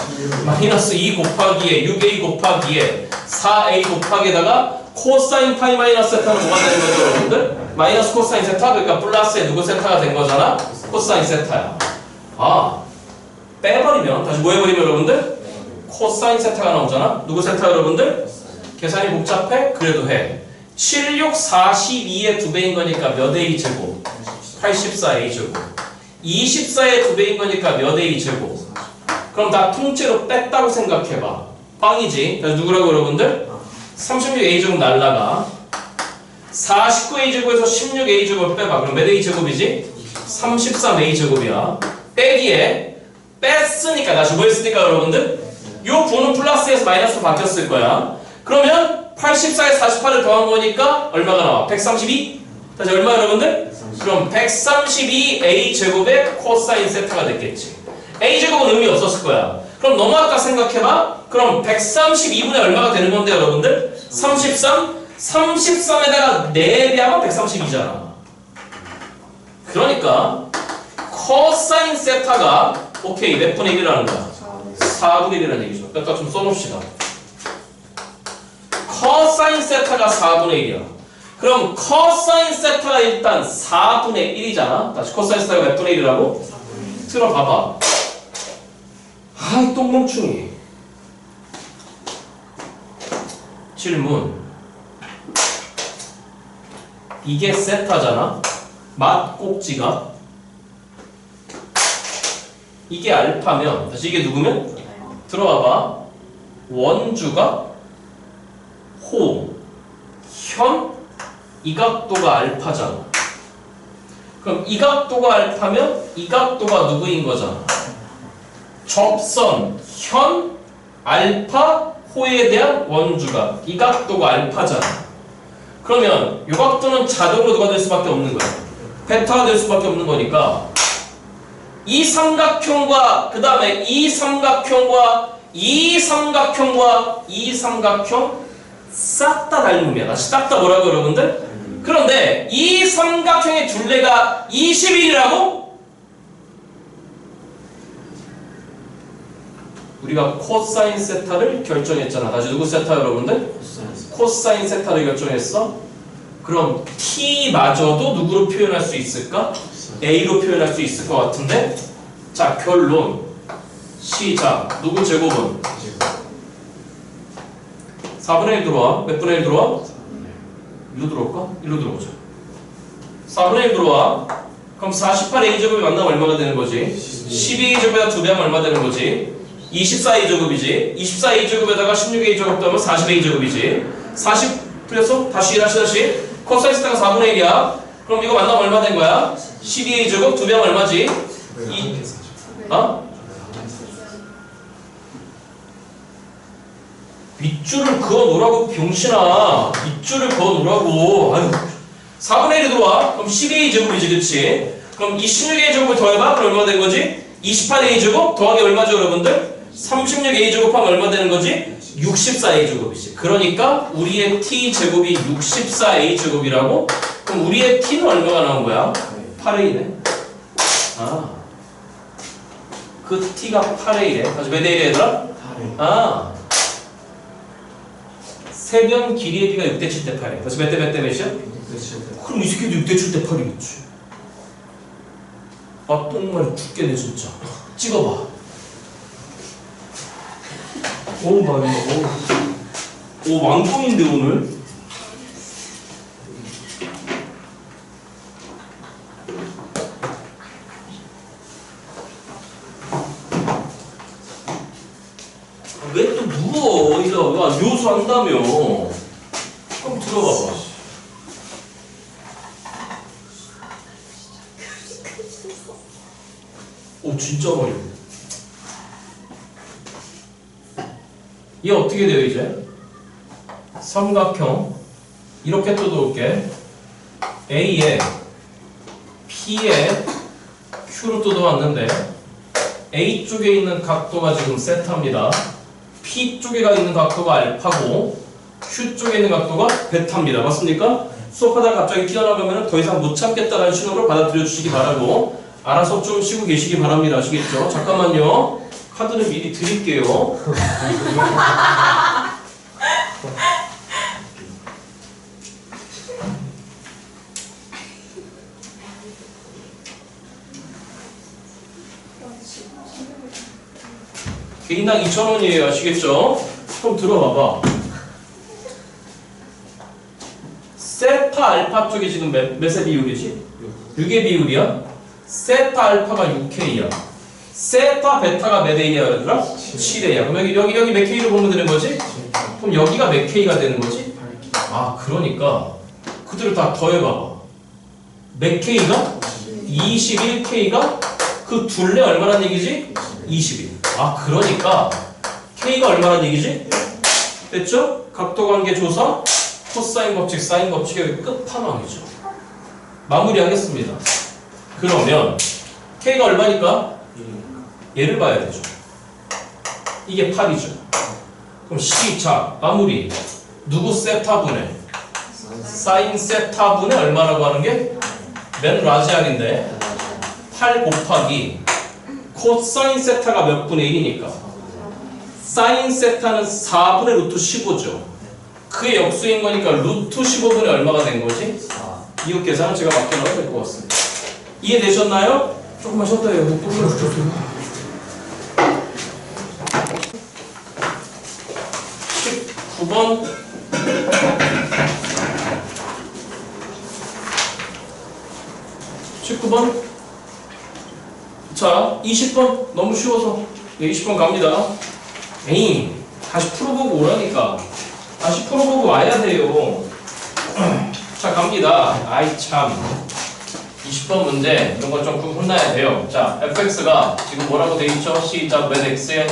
마이너스 2 곱하기에 6a 곱하기에 4a 곱하기에다가 코사인 파이 마이너스 세타는 뭐가 되는 거죠, 여러분들? 마이너스 코사인 세타. 그러니까 플러스에 누구 세타가 된 거잖아? 코사인 세타야. 빼버리면 다시 뭐 해버리면, 여러분들? 코사인 세타가 나오잖아. 누구 세타, 여러분들? 계산이 복잡해? 그래도 해. 76, 42의 2배인 거니까 몇 a 제곱? 84a 제곱. 24의 2배인 거니까 몇 a 제곱? 그럼 다 통째로 뺐다고 생각해봐. 빵이지. 그래서 누구라고, 여러분들? 36a 제곱 날라가 49a 제곱에서 16a 제곱 빼봐. 그럼 몇 a 제곱이지? 33a 제곱이야. 빼기에 뺐으니까 다시 뭐 했으니까, 여러분들? 요 부는 플러스에서 마이너스로 바뀌었을 거야. 그러면 84에 48을 더한 거니까 얼마가 나와? 132? 다시 얼마, 여러분들? 그럼 132a 제곱의 코사인 세타가 됐겠지. a 제곱은 의미 없었을 거야. 그럼 너무 아까 생각해봐. 그럼 132분의 얼마가 되는 건데, 여러분들? 33? 33에다가 4배하면 132잖아. 그러니까 코사인 세타가 오케이, 몇 분의 1이라는 거야? 4분의 1이라는 얘기죠. 일단 좀 써놓읍시다. 코사인 세타가 4분의 1이야. 그럼 코사인 세타가 일단 4분의 1이잖아. 다시 코사인 세타가 몇 분의 1이라고? 들어봐봐. 이 똥멍충이. 질문. 이게 세타잖아. 맛 꼭지가. 이게 알파면, 다시 이게 누구면? 들어와봐. 원주가 호, 현, 이 각도가 알파잖아. 그럼 이 각도가 알파면 이 각도가 누구인 거잖아. 접선, 현, 알파, 호에 대한 원주가 이 각도가 알파잖아. 그러면 이 각도는 자동으로 누가 될 수밖에 없는 거야. 베타가 될 수밖에 없는 거니까 이 삼각형과 그 다음에 이 삼각형과 이 삼각형과 이 삼각형 싹 다 닮음이야. 다시 싹 다 뭐라고, 여러분들? 그런데 이 삼각형의 둘레가 21이라고? 우리가 코사인 세타를 결정했잖아. 다시 누구 세타, 여러분들? 코사인 세타를 결정했어? 그럼 t마저도 누구로 표현할 수 있을까? a로 표현할 수 있을 것 같은데? 자, 결론. 시작. 누구 제곱은? 4분의 1 들어와. 몇 분의 1 들어와? 1로 들어올까? 1로 들어오자. 4분의 1 들어와. 그럼 48a 제곱이 만나면 얼마가 되는 거지? 12a 제곱에다 2배하면 얼마 되는 거지? 24a 제곱이지. 24a 제곱에다가 16a 제곱 더하면 40a 제곱이지. 40 풀렸어? 다시 코사인 세타가 4분의 1이야. 그럼 이거 만나면 얼마 된 거야? 12a 제곱 2배하면 얼마지? 어? 밑줄을 그어 놓으라고 병신아. 밑줄을 그어 놓으라고. 아유. 4분의 1이 들어와. 그럼 12a 제곱이지, 그치? 그럼 이 16a 제곱을 더해봐. 그럼 얼마 된 거지? 28a 제곱 더하기 얼마죠, 여러분들? 36a 제곱하면 얼마 되는 거지? 64a 제곱이지. 그러니까 우리의 t 제곱이 64a 제곱이라고? 그럼 우리의 t는 얼마가 나온 거야? 8a네. 아. 그 t가 8a래. 다시 몇 a래, 얘들아? 8A. 아. 세변 길이의 비가 6대 7대 8이야. 다시 몇 대 몇이야? 그럼 이 새끼도 6대 7대 8이겠지. 아, 똥말 죽겠네, 진짜. 찍어봐. 오, 말이야. 오, 왕통인데, 오늘? 왜 또 누워? 이거 묘수 한다며. 그럼 들어봐봐. 오, 진짜 머리. 얘 어떻게 돼요, 이제? 삼각형. 이렇게 뜯어올게. A에 P에 Q로 뜯어왔는데 A 쪽에 있는 각도가 지금 세타입니다. P 쪽에 있는 각도가 알파고 Q 쪽에 있는 각도가 베타입니다. 맞습니까? 수업하다가 갑자기 튀어나가면 더 이상 못 참겠다라는 신호를 받아들여 주시기 바라고 알아서 좀 쉬고 계시기 바랍니다. 아시겠죠? 잠깐만요. 카드는 미리 드릴게요. 개인당 2,000원이에요. 아시겠죠? 그럼 들어봐봐. 세타 알파 쪽이 지금 몇의 비율이지? 6의 비율이야? 세타 알파가 6K야. 세타 베타가 몇 A야, 얘들아? 7A야. 그럼 여기 몇 K로 보면 되는 거지? 그럼 여기가 몇 K가 되는 거지? 아, 그러니까 그들을 다 더해봐봐. 몇 K가? 21K가 그 둘레 얼마란 얘기지? 21. 아, 그러니까 K가 얼마란 얘기지? 됐죠? 각도관계 조사, 코사인 법칙, 사인 법칙의 끝판왕이죠. 마무리하겠습니다. 그러면 K가 얼마니까? 얘를 봐야 되죠. 이게 8이죠. 그럼 시작, 마무리. 누구 세타분의 사인 세타분의 얼마라고 하는 게? 맨 라지안인데 8 곱하기 코사인 세타가 몇 분의 1이니까 사인 세타는 4분의 루트 15죠. 그의 역수인 거니까 루트 15분의 얼마가 된 거지? 이거 계산은 제가 맡겨놔도 될 것 같습니다. 이해되셨나요? 조금만 쉬었다 해요. 또 불러주세요. 19번 19번 자 20번 너무 쉬워서 20번 갑니다. 에이 다시 풀어보고 오라니까. 다시 풀어보고 와야 돼요. 자 갑니다. 아이 참 20번 문제 이런 거 좀 혼나야 돼요. 자 fx가 지금 뭐라고 돼 있죠? 시작 몇 x에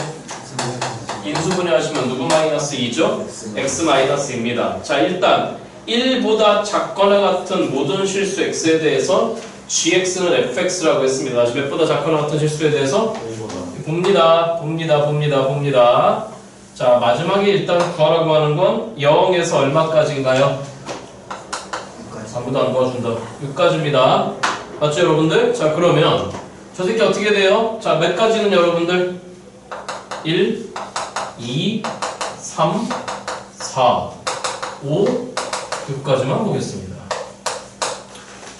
인수분해 하시면 누구 마이너스 2죠? x 마이너스입니다. 자 일단 1보다 작거나 같은 모든 실수 x에 대해서 gx는 fx라고 했습니다. 다시 몇보다 작거나 같은 실수에 대해서 봅니다. 자 마지막에 일단 구하라고 하는 건 0에서 얼마까지인가요? 아무도 안 도와준다. 6까지입니다. 맞죠 여러분들? 자 그러면 저 새끼 어떻게 돼요? 자 몇 가지는 여러분들? 1, 2, 3, 4, 5, 6까지만 보겠습니다.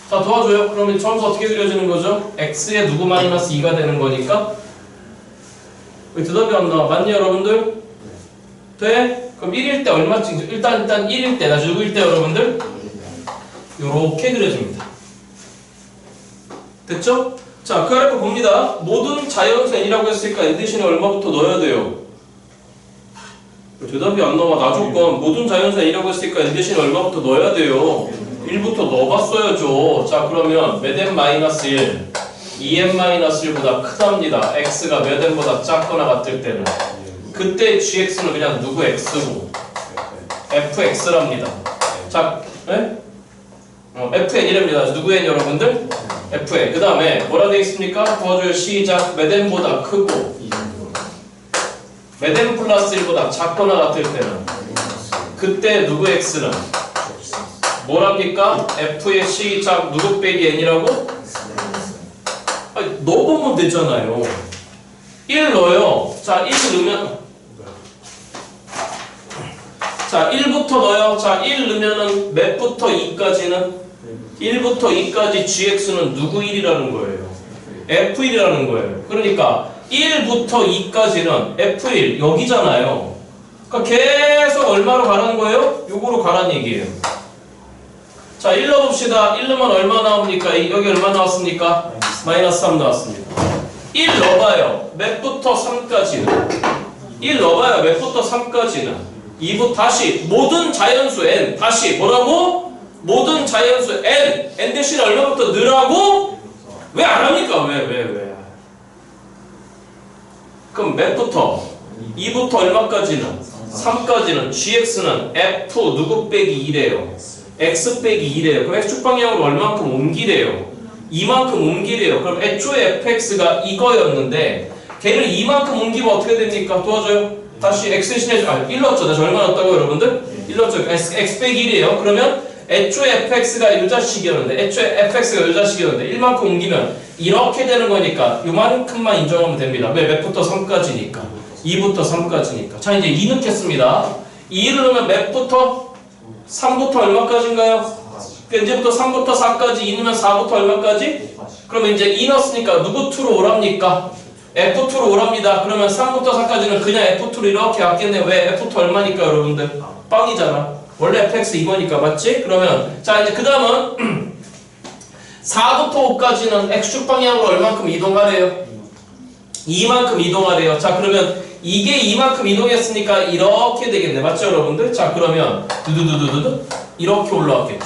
자 도와줘요. 그러면 점수 어떻게 그려지는 거죠? x에 누구 마이너스 2가 되는 거니까 왜 대답이 안 나와? 맞니 여러분들? 돼? 그럼 1일 때 얼마쯤? 일단 1일 때 다시 누구일 때 여러분들? 요렇게 그려집니다. 됐죠? 자 그 아래 거 봅니다. 모든 자연수 n이라고 했으니까 n 대신에 얼마부터 넣어야 돼요? 대답이 안 나와. 나조건 모든 자연수 n이라고 했으니까 n 대신에 얼마부터 넣어야 돼요? 1부터 넣어봤어야죠. 자 그러면 몇 n 마이너스 1, 2n-1보다 크답니다. x가 몇 n보다 작거나 같을 때는. 그때 gx는 그냥 누구 x고 fx랍니다. 자, 네? fn이랍니다. 누구 n 여러분들? fn. 그 다음에 뭐라 되어 있습니까? 도와줘요. 시작. 몇 n보다 크고 몇 n 플러스 1보다 작거나 같을 때는 그때 누구 x는 뭐랍니까? f의 시작 누구 빼기 n이라고? 아니, 넣어보면 되잖아요. 1 넣어요. 자, 1 넣으면 자, 1부터 넣어요. 자, 1 넣으면은 몇부터 2까지는 1부터 2까지 gx는 누구 1이라는 거예요? f1이라는 거예요. 그러니까 1부터 2까지는 f1 여기잖아요. 그러니까 계속 얼마로 가라는 거예요? 요거로 가라는 얘기예요. 자, 1 넣어봅시다. 1 넣으면 얼마 나옵니까? 여기 얼마 나왔습니까? 마이너스 3 나왔습니다. 1 넣어봐요. 몇부터 3까지는 1 넣어봐요. 몇부터 3까지는 2부 다시 모든 자연수 n 다시 뭐라고? 모든 자연수 n 대신 얼마부터 넣으라고? 왜 안 합니까? 왜? 그럼 몇부터? 2부터 얼마까지는? 3까지는 gx는 f 누구 빼기 2래요? x 빼기 2래요. 그럼 x축 방향으로 얼만큼 옮기래요? 이만큼 옮기래요. 그럼 애초에 fx가 이거였는데 걔를 이만큼 옮기면 어떻게 됩니까? 도와줘요. 다시 x 대신에 1 넣었죠. 다시 얼마 넣었다고 여러분들? 1 넣었죠. x 빼기 1이에요. 그러면 애초에 fx가 요 자식이었는데 애초에 fx가 요 자식이었는데 1만큼 옮기면 이렇게 되는 거니까 요만큼만 인정하면 됩니다. 몇부터 3까지니까 2부터 3까지니까. 자, 이제 2 넣겠습니다. 2를 넣으면 몇부터 3부터 얼마까지인가요? 이제부터 3부터 4까지 2 넣으면 4부터 얼마까지? 그러면 이제 2 넣었으니까 누구 2로 오랍니까? F2로 오랍니다. 그러면 3부터 4까지는 그냥 F2로 이렇게 갔겠네. 왜? F2 얼마니까 여러분들? 빵이잖아. 원래 fx 이거니까 맞지? 그러면 자 이제 그 다음은 4부터 5까지는 x축 방향으로 얼만큼 이동하래요? 2만큼 이동하래요. 자 그러면 이게 2만큼 이동했으니까 이렇게 되겠네. 맞죠 여러분들? 자 그러면 두두두두두 이렇게 올라왔겠죠.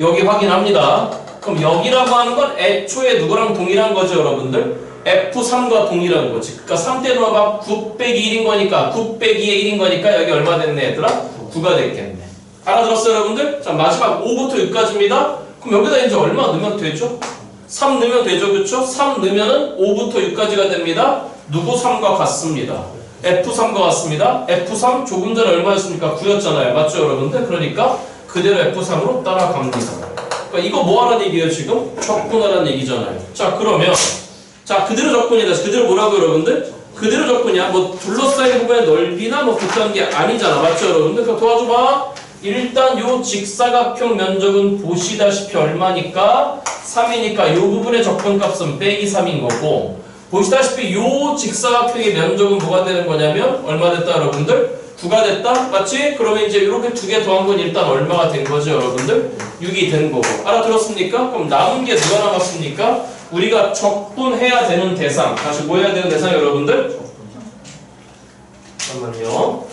여기 확인합니다. 그럼 여기라고 하는 건 애초에 누구랑 동일한 거죠 여러분들? F3과 동일한 거지. 그러니까 3대 넣어봐 9 빼기 1인 거니까 9 빼기 1인 거니까 여기 얼마 됐네 얘들아? 9가 됐겠네. 알아들었어요 여러분들? 자 마지막 5부터 6까지입니다. 그럼 여기다 이제 얼마 넣으면 되죠? 3 넣으면 되죠 그쵸? 3 넣으면은 5부터 6까지가 됩니다. 누구 3과 같습니다. F3과 같습니다. F3 조금 전에 얼마였습니까? 9였잖아요. 맞죠 여러분들? 그러니까 그대로 F3으로 따라갑니다. 그러니까 이거 뭐 하라는 얘기예요 지금? 적분하라는 얘기잖아요. 자 그러면 자 그대로 적분이다. 그대로 뭐라고 여러분들? 그대로 적분이야. 뭐 둘러싸인 부분의 넓이나 뭐 그딴 게 아니잖아. 맞죠 여러분들? 그러니까 도와줘봐. 일단 요 직사각형 면적은 보시다시피 얼마니까? 3이니까 요 부분의 적분값은 빼기 3인 거고 보시다시피 요 직사각형의 면적은 뭐가 되는 거냐면 얼마 됐다 여러분들? 9가 됐다? 맞지? 그러면 이제 이렇게 두 개 더한 건 일단 얼마가 된 거죠 여러분들? 6이 된 거고 알아들었습니까? 그럼 남은 게 누가 남았습니까? 우리가 적분해야 되는 대상 다시 뭐 해야 되는 대상 여러분들? 잠깐만요.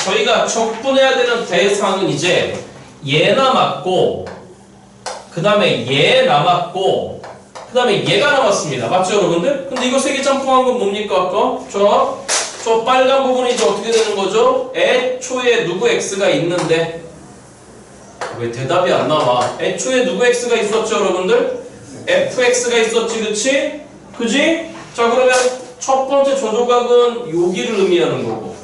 저희가 적분해야 되는 대상은 이제 얘 남았고 그 다음에 얘 남았고 그 다음에 얘가 남았습니다. 맞죠 여러분들? 근데 이거 세 개 짬뽕한 건 뭡니까 아까? 저 빨간 부분이 이제 어떻게 되는 거죠? 애초에 누구 x가 있는데 왜 대답이 안 나와? 애초에 누구 x가 있었죠 여러분들? fx가 있었지 그치? 그지? 자 그러면 첫 번째 저 조각은 여기를 의미하는 거고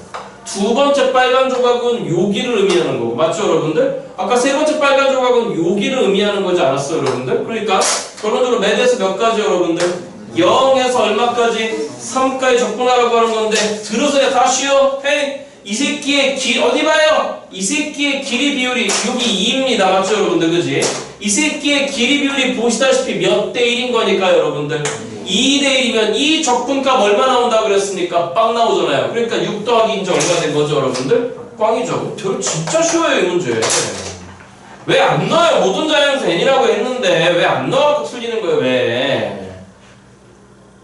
두 번째 빨간 조각은 여기를 의미하는 거고 맞죠 여러분들? 아까 세 번째 빨간 조각은 여기를 의미하는 거지 않았어요 여러분들? 그러니까 결론적으로 몇에서 몇 가지 여러분들? 0에서 얼마까지? 3까지 적분하라고 하는 건데 들으세요 다시요. 헤이 이 새끼의 어디 봐요? 이 새끼의 길이 비율이 여기 2입니다. 맞죠 여러분들? 그지? 이 새끼의 길이 비율이 보시다시피 몇 대 1인 거니까 여러분들 2 대 1이면 이 적분값 얼마 나온다고 그랬습니까? 빵 나오잖아요. 그러니까 6 더하기 2는 얼마 된 거죠 여러분들? 꽝이죠. 진짜 쉬워요 이 문제. 왜 안 나와요? 모든 자연수 n이라고 했는데 왜 안 나와서 틀리는 거예요 왜?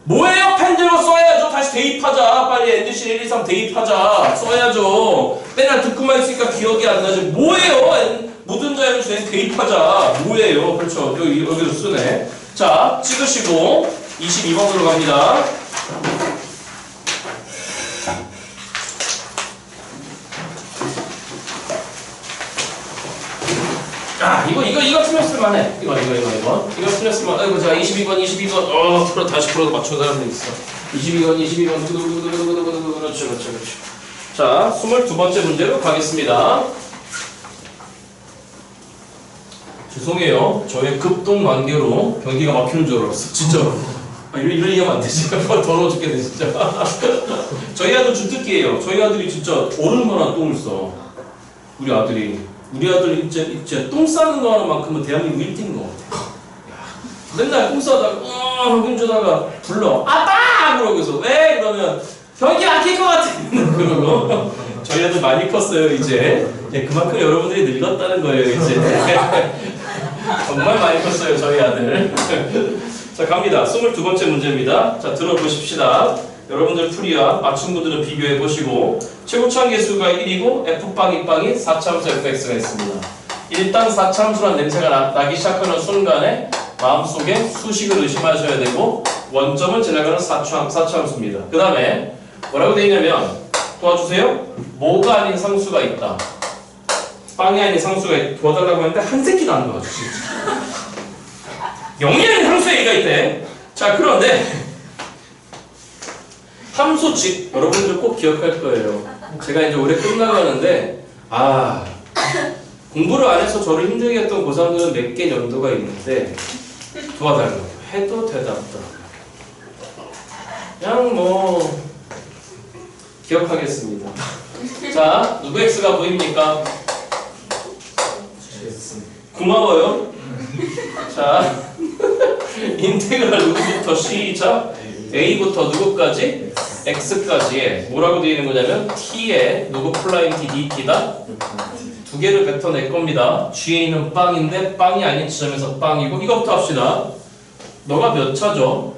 뭐예요? 펜 들고 써야죠. 다시 대입하자. 빨리 NDC 1, 2, 3 대입하자. 써야죠. 맨날 듣고만 있으니까 기억이 안 나지. 뭐예요? 모든 자연수 함수에 대입하자. 뭐예요? 그렇죠. 여기도 쓰네. 자, 찍으시고 22번으로 갑니다. 이거 틀렸을만해. 이거 틀렸을만. 아이고, 자, 22번. 다시 풀어도 맞춰 사람들 있어. 22번. 그렇죠. 자, 22번째 문제로 가겠습니다. 죄송해요. 저의 급동 관계로 변기가 막히는 줄 알았어. 진짜. 이런 얘기하면 안 되지. 더러워 죽겠네, 진짜. 저희 아들 주특기예요. 저희 아들이 진짜 얼마나 똥을 싸. 우리 아들이 진짜 똥 싸는 거 하나만큼은 대한민국 1등인 것 같아. 맨날 똥 싸다가 흥분주다가 불러. 아빠! 그러고 있어. 왜? 그러면 변기 막힐 것 같아. 그러고. 저희 아들 많이 컸어요, 이제. 그만큼 여러분들이 늙었다는 거예요, 이제. 정말 많이 컸어요, 저희 아들. 자, 갑니다. 22번째 문제입니다. 자, 들어보십시다. 여러분들 풀이와 맞춤분들은 비교해보시고 최고차항 계수가 1이고 f빵이 4차함수 fx가 있습니다. 일단 4차함수란 냄새가 나기 시작하는 순간에 마음속에 수식을 의심하셔야 되고 원점을 지나가는 4차함수입니다. 그 다음에 뭐라고 되어 있냐면 도와주세요. 뭐가 아닌 상수가 있다. 빵이 아닌 상수가 도와달라고 했는데 한 새끼도 안 도와줘. 0이 아닌 상수의 얘기가 있대. 자, 그런데 함수칙 여러분들 꼭 기억할 거예요. 제가 이제 올해 끝나가는데 공부를 안 해서 저를 힘들게 했던 고3들은 몇 개 연도가 있는데 도와달라고 해도 대답도 그냥 기억하겠습니다. 자, 누구 x가 보입니까? 고마워요. 자, 인테그랄 누구부터 시작? a부터 누구까지? x까지에 뭐라고 되어 있는 거냐면 t에 누구 플라임 t dt다? 두 개를 뱉어낼 겁니다. gA는 빵인데 빵이 아닌 지점에서 빵이고 이거부터 합시다. 너가 몇 차죠?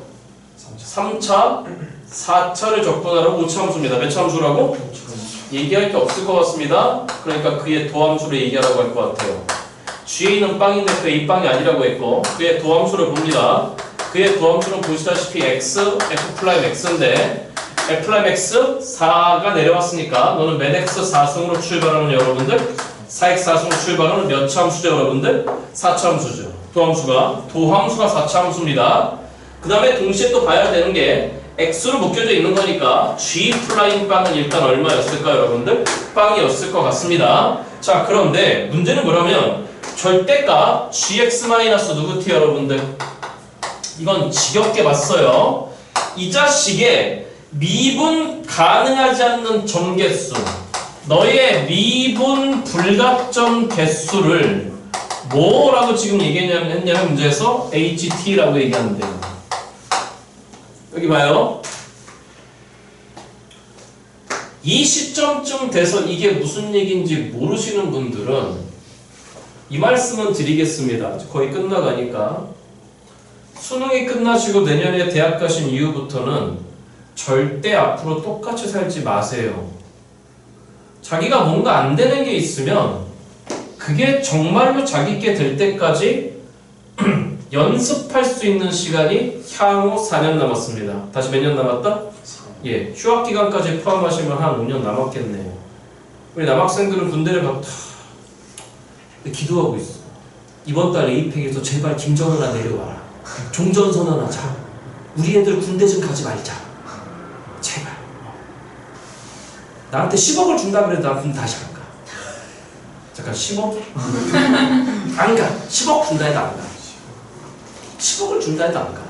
3차, 4차를 적분하라고 5차 함수입니다. 몇 차 함수라고? 얘기할 게 없을 것 같습니다. 그러니까 그의 도함수를 얘기하라고 할 것 같아요. gA는 빵인데 그 a 빵이 아니라고 했고 그의 도함수를 봅니다. 그의 도함수는 보시다시피 x, f'x인데 f'x 4가 내려왔으니까 너는 맨 x 4승으로 출발하는 여러분들 4x 4승으로 출발하는 몇 차 함수죠 여러분들? 4차 함수죠. 도함수가 4차 함수입니다. 그 다음에 동시에 또 봐야 되는 게 x로 묶여져 있는 거니까 g 플라임 빵은 일단 얼마였을까 여러분들? 빵이었을 것 같습니다. 자, 그런데 문제는 뭐냐면 절대값 gx 마이너스 누구 t 여러분들? 이건 지겹게 봤어요. 이 자식의 미분 가능하지 않는 점 개수, 너의 미분 불가점 개수를 뭐라고 지금 했냐면 문제에서 HT라고 얘기하는데요. 여기 봐요. 이 시점쯤 돼서 이게 무슨 얘기인지 모르시는 분들은 이 말씀은 드리겠습니다. 거의 끝나가니까. 수능이 끝나시고 내년에 대학 가신 이후부터는 절대 앞으로 똑같이 살지 마세요. 자기가 뭔가 안 되는 게 있으면 그게 정말로 자기께 될 때까지 연습할 수 있는 시간이 향후 4년 남았습니다. 다시 몇 년 남았다? 예, 휴학 기간까지 포함하시면 한 5년 남았겠네요. 우리 남학생들은 군대를 갔다 기도하고 있어. 이번 달 에이펙에서 제발 김정은아 내려와라. 종전선언하자. 우리 애들 군대 좀 가지 말자. 제발. 나한테 10억을 준다 그래도 난 군대 다시 안 가. 잠깐 10억? 안 가. 10억 준다 해도 안 가. 10억을 준다 해도 안 가.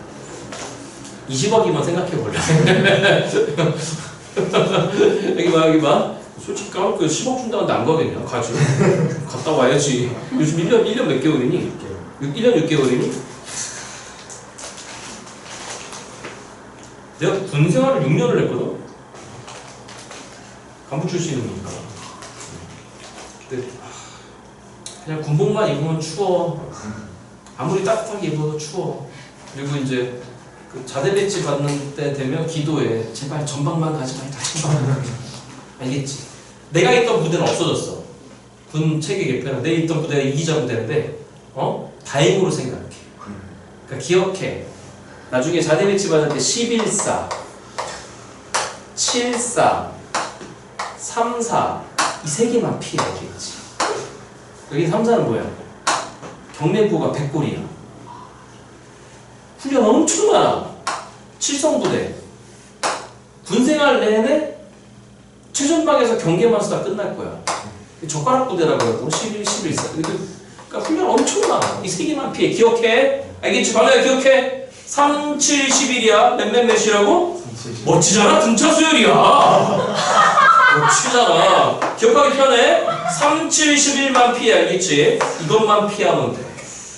20억이면 생각해볼래. 여기 봐. 솔직히 까먹고 10억 준다는데 안 가겠냐? 가지. 갔다 와야지. 요즘 1년 몇 개월이니? 1년 6개월이니? 내가 군 생활을 6년을 했거든? 간부 출신이니까. 근데 그냥 군복만 입으면 추워. 아무리 따뜻하게 입어도 추워. 그리고 이제 그 자대 배치 받는 때 되면 기도해. 제발 전방만 가지 말자. 전방만. 알겠지? 내가 있던 부대는 없어졌어. 군 체계 개편은 내 있던 부대가 이기자 부대인데 다행으로 생각해. 그러니까 기억해. 나중에 자대 배치받을 때 11사, 74, 34 이 세 개만 피해야겠지. 여기 3사는 뭐야? 경례부가 100골이야. 훈련 엄청 많아. 7성부대. 군생활 내내 최전방에서 경계만 쓰다 끝날 거야. 젓가락 부대라고 하고 11, 11사. 그러니까 훈련 엄청 많아. 이 세 개만 피해. 기억해. 알겠지? 발라야 기억해. 3, 7, 11이야. 몇이라고? 멋지잖아. 등차 수열이야. 멋지잖아. 기억하기 편해. 3, 7, 11만 피해. 알겠지? 이것만 피하면 돼.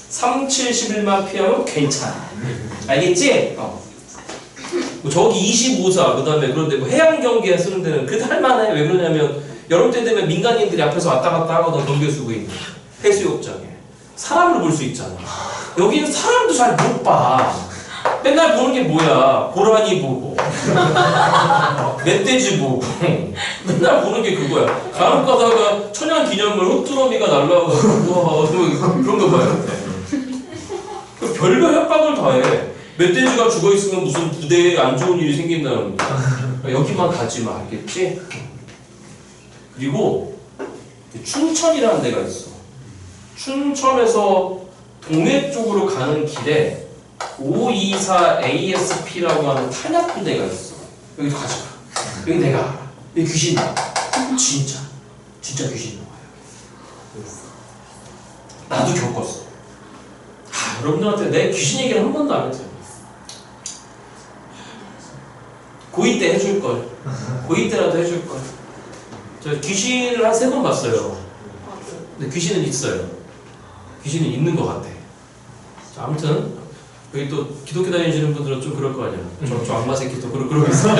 3, 7, 11만 피하면 괜찮아. 알겠지? 뭐 저기 25사 그 다음에 그런데 뭐 해양 경기에 쓰는 데는 그래도 할만해. 왜 그러냐면 여름 때 되면 민간인들이 앞에서 왔다 갔다 하거든. 경계 쓰고 있는 해수욕장에 사람을 볼 수 있잖아. 여기는 사람도 잘 못 봐. 맨날 보는 게 뭐야? 고라니 보고 멧돼지 보고 맨날 보는 게 그거야. 간혹 가다가 천연기념물 흑두러미가 날라가고 우와 그런 거 봐요. 별별 협박을 다 해. 멧돼지가 죽어있으면 무슨 부대에 안 좋은 일이 생긴다는 거야. 여기만 가지 마. 알겠지? 그리고 춘천이라는 데가 있어. 춘천에서 동해 쪽으로 가는 길에 524 ASP라고 하는 탄약 부대가 있어. 여기서 가지 마. 여기 내가 알아. 여기 귀신 나와. 진짜 귀신 나와요. 나도 겪었어. 여러분들한테 내 귀신 얘기를 한 번도 안 했어요. 고2 때 해줄걸. 고2 때라도 해줄걸. 저 귀신을 한 3번 봤어요. 근데 귀신은 있어요. 귀신은 있는 것 같아. 자, 아무튼 여기 또 기독교 다니시는 분들은 좀 그럴 거 아니야. 저 악마 새끼 또 그러고 있어.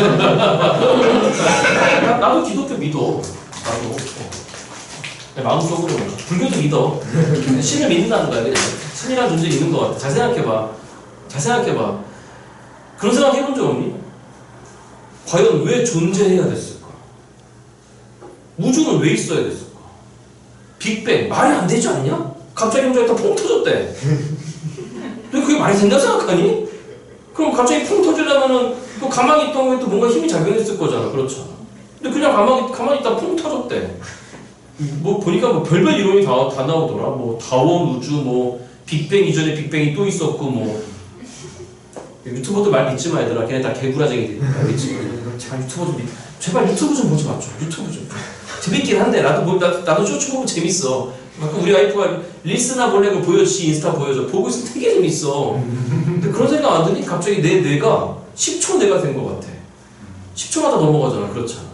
나도 기독교 믿어. 나도. 마음속으로 불교도 믿어. 신을 믿는다는 거야. 그냥. 신이라는 존재 있는 것 같아. 잘 생각해봐. 그런 생각 해본 적 없니? 과연 왜 존재해야 됐을까? 우주는 왜 있어야 됐을까? 빅뱅 말이 안 되지 않냐? 갑자기 혼자 퐁 터졌대. 너 그게 말이 된다고 생각하니? 그럼 갑자기 퐁 터지려면은 또 가만히 있던 거에 또 뭔가 힘이 작용했을 거잖아. 그렇잖아. 근데 그냥 가만히 있다 퐁 터졌대. 뭐 보니까 뭐 별별 이론이 다 나오더라. 뭐 다원 우주 뭐 빅뱅 이전에 빅뱅이 또 있었고 뭐 유튜버들 말 믿지 마 얘들아. 걔네 다 개구라쟁이들이야. 알겠지? 제발 유튜브 좀 제발 유튜브 좀 보지 마. 유튜브 좀 재밌긴 한데 나도 쫓아보면 재밌어. 우리 와이프가 릴스나 몰래 그 보여주지 인스타 보여줘. 보고 있으면 되게 재밌어. 근데 그런 생각 안 드니 갑자기 뇌가 10초 뇌가 된 것 같아. 10초마다 넘어가잖아. 그렇잖아.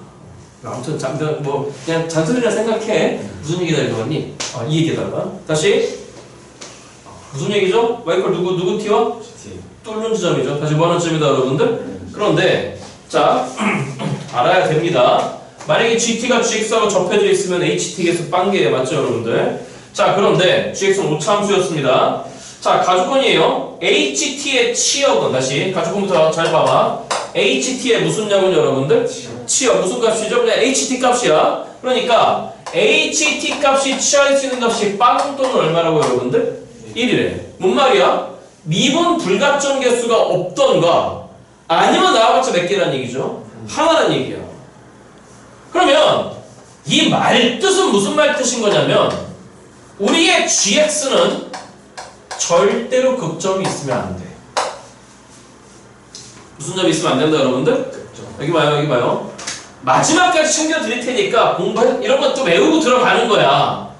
아무튼 뭐 그냥 잔소리라 생각해. 무슨 얘기다 이거 같니? 이 얘기다가 다시 무슨 얘기죠? 와이컬 누구 티와? 뚫는 지점이죠. 다시 뭐 하는 점이다 여러분들? 그런데 자 알아야 됩니다. 만약에 GT가 GX하고 접해져 있으면 HT에서 빵개예요. 맞죠 여러분들? 자 그런데 GX는 오차함수였습니다. 자 가주권이에요. HT의 치역은 다시 가주권부터 잘 봐봐. HT의 무슨 약은 여러분들? 치역 무슨 값이죠? 그냥 HT 값이야. 그러니까 HT 값이 취할 수 있는 값이 빵 또는 얼마라고 여러분들? 1이래. 뭔 말이야? 미분 불가점 개수가 없던가 아니면 나와봤자 몇 개란 얘기죠? 하나란 얘기야. 그러면 이 말뜻은 무슨 말뜻인 거냐면 우리의 GX는 절대로 극점이 있으면 안 돼. 무슨 점이 있으면 안 된다 여러분들? 여기 봐요. 마지막까지 챙겨드릴 테니까 공부 이런 것도 외우고 들어가는 거야.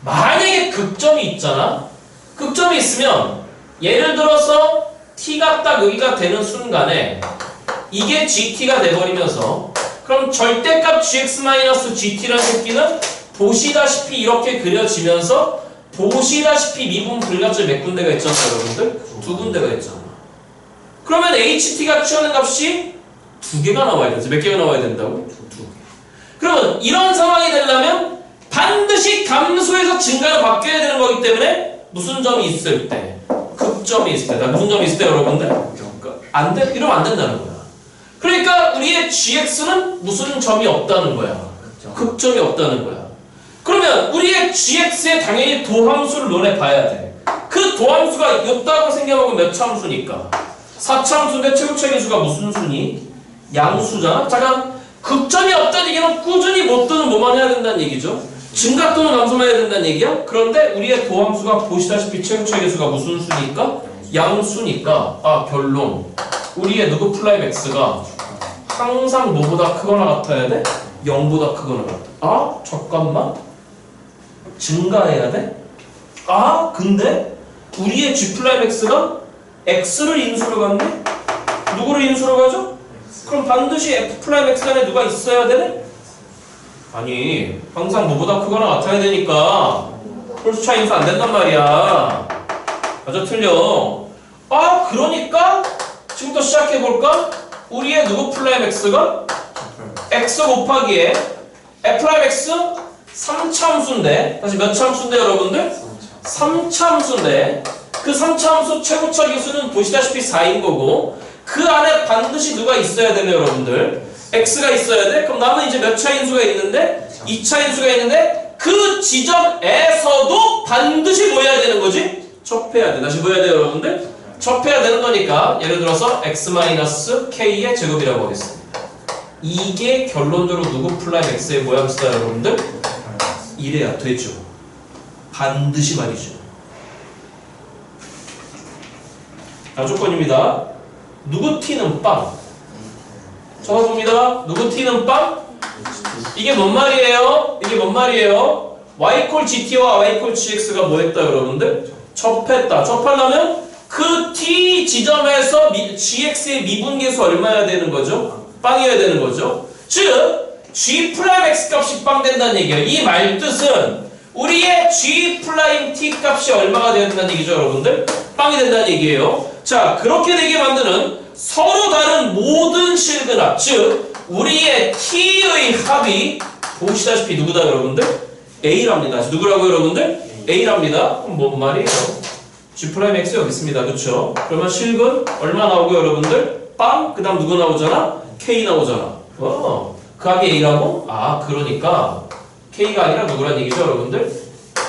만약에 극점이 있잖아. 극점이 있으면 예를 들어서 t가 딱 여기가 되는 순간에 이게 gt가 돼버리면서 그럼 절대값 gx-gt라는 새끼는 보시다시피 이렇게 그려지면서 보시다시피 미분 불가점 몇 군데가 있잖아 여러분들? 2군데가 있잖아. 그러면 ht가 취하는 값이 2개가 나와야 된다. 몇 개가 나와야 된다고? 2개. 그러면 이런 상황이 되려면 반드시 감소해서 증가로 바뀌어야 되는 거기 때문에 무슨 점이 있을 때? 극점이 있을 때. 무슨 점이 있을 때 여러분들? 안 돼? 이러면 안 된다는 거야. 그러니까 우리의 gx는 무슨 점이 없다는 거야? 극점이 없다는 거야. 그러면 우리의 gx에 당연히 도함수를 논해 봐야 돼. 그 도함수가 있다고 생각하면 몇 참수니까? 4참수인데 최고차의 수가 무슨 수니? 양수잖아? 잠깐, 극점이 없다는 얘기는 꾸준히 못 뜨는 뭐만 해야 된다는 얘기죠. 증가 또는 감소만 해야 된다는 얘기야? 그런데 우리의 도함수가 보시다시피 최고차의 수가 무슨 수니까? 양수니까. 아, 결론. 우리의 누구 플라임 x가 항상 뭐보다 크거나 같아야 돼? 0보다 크거나 같아. 아? 잠깐만. 증가해야 돼? 아? 근데 우리의 g 플라임 x가 x를 인수로 갔네? 누구를 인수로 가죠? 그럼 반드시 f 플라임 x 안에 누가 있어야 되네? 아니, 항상 뭐보다 크거나 같아야 되니까 홀수차 인수 안 된단 말이야. 맞아, 틀려. 아, 그러니까 지금부터 시작해볼까? 우리의 누구 플라임 x가 x 곱하기에 f 플라임 x 3참수인데, 다시 몇 참수인데 여러분들? 3참수인데 그 3참수 최고차 기수는 보시다시피 4인 거고 그 안에 반드시 누가 있어야 되네 여러분들. x가 있어야 돼? 그럼 남은 이제 몇 차인수가 있는데? 2차인수가 있는데 그 지점에서도 반드시 뭐 해야 되는 거지? 접해야 돼. 다시 뭐 해야 돼 여러분들? 접해야 되는 거니까 예를 들어서 x-k의 제곱이라고 하겠습니다. 이게 결론적으로 누구 플라임 x의 모양수다 여러분들? 이래야 되죠. 반드시 말이죠. 자, 조건입니다. 누구 t는 빵. 적어봅니다. 누구 t는 빵? 이게 뭔 말이에요? 이게 뭔 말이에요? y 콜 gt와 y 콜 gx가 뭐 했다 여러분들? 접했다. 접하려면 그 t 지점에서 gx의 미분계수 얼마여야 되는 거죠? 빵이어야 되는 거죠. 즉 g 프라임 x 값이 빵 된다는 얘기예요. 이 말 뜻은 우리의 g 프라임 t 값이 얼마가 되어야 된다는 얘기죠 여러분들? 빵이 된다는 얘기예요. 자, 그렇게 되게 만드는 서로 다른 모든 실근합, 즉 우리의 t의 합이 보시다시피 누구다 여러분들? a랍니다. 누구라고 여러분들? a랍니다. 그럼 뭔 말이에요? g 프라임 x 여기 있습니다. 그쵸? 그러면 실근 얼마 나오고 여러분들? 빵, 그 다음 누구 나오잖아? k 나오잖아. 그 합이 a라고? 아, 그러니까 k가 아니라 누구란 얘기죠 여러분들?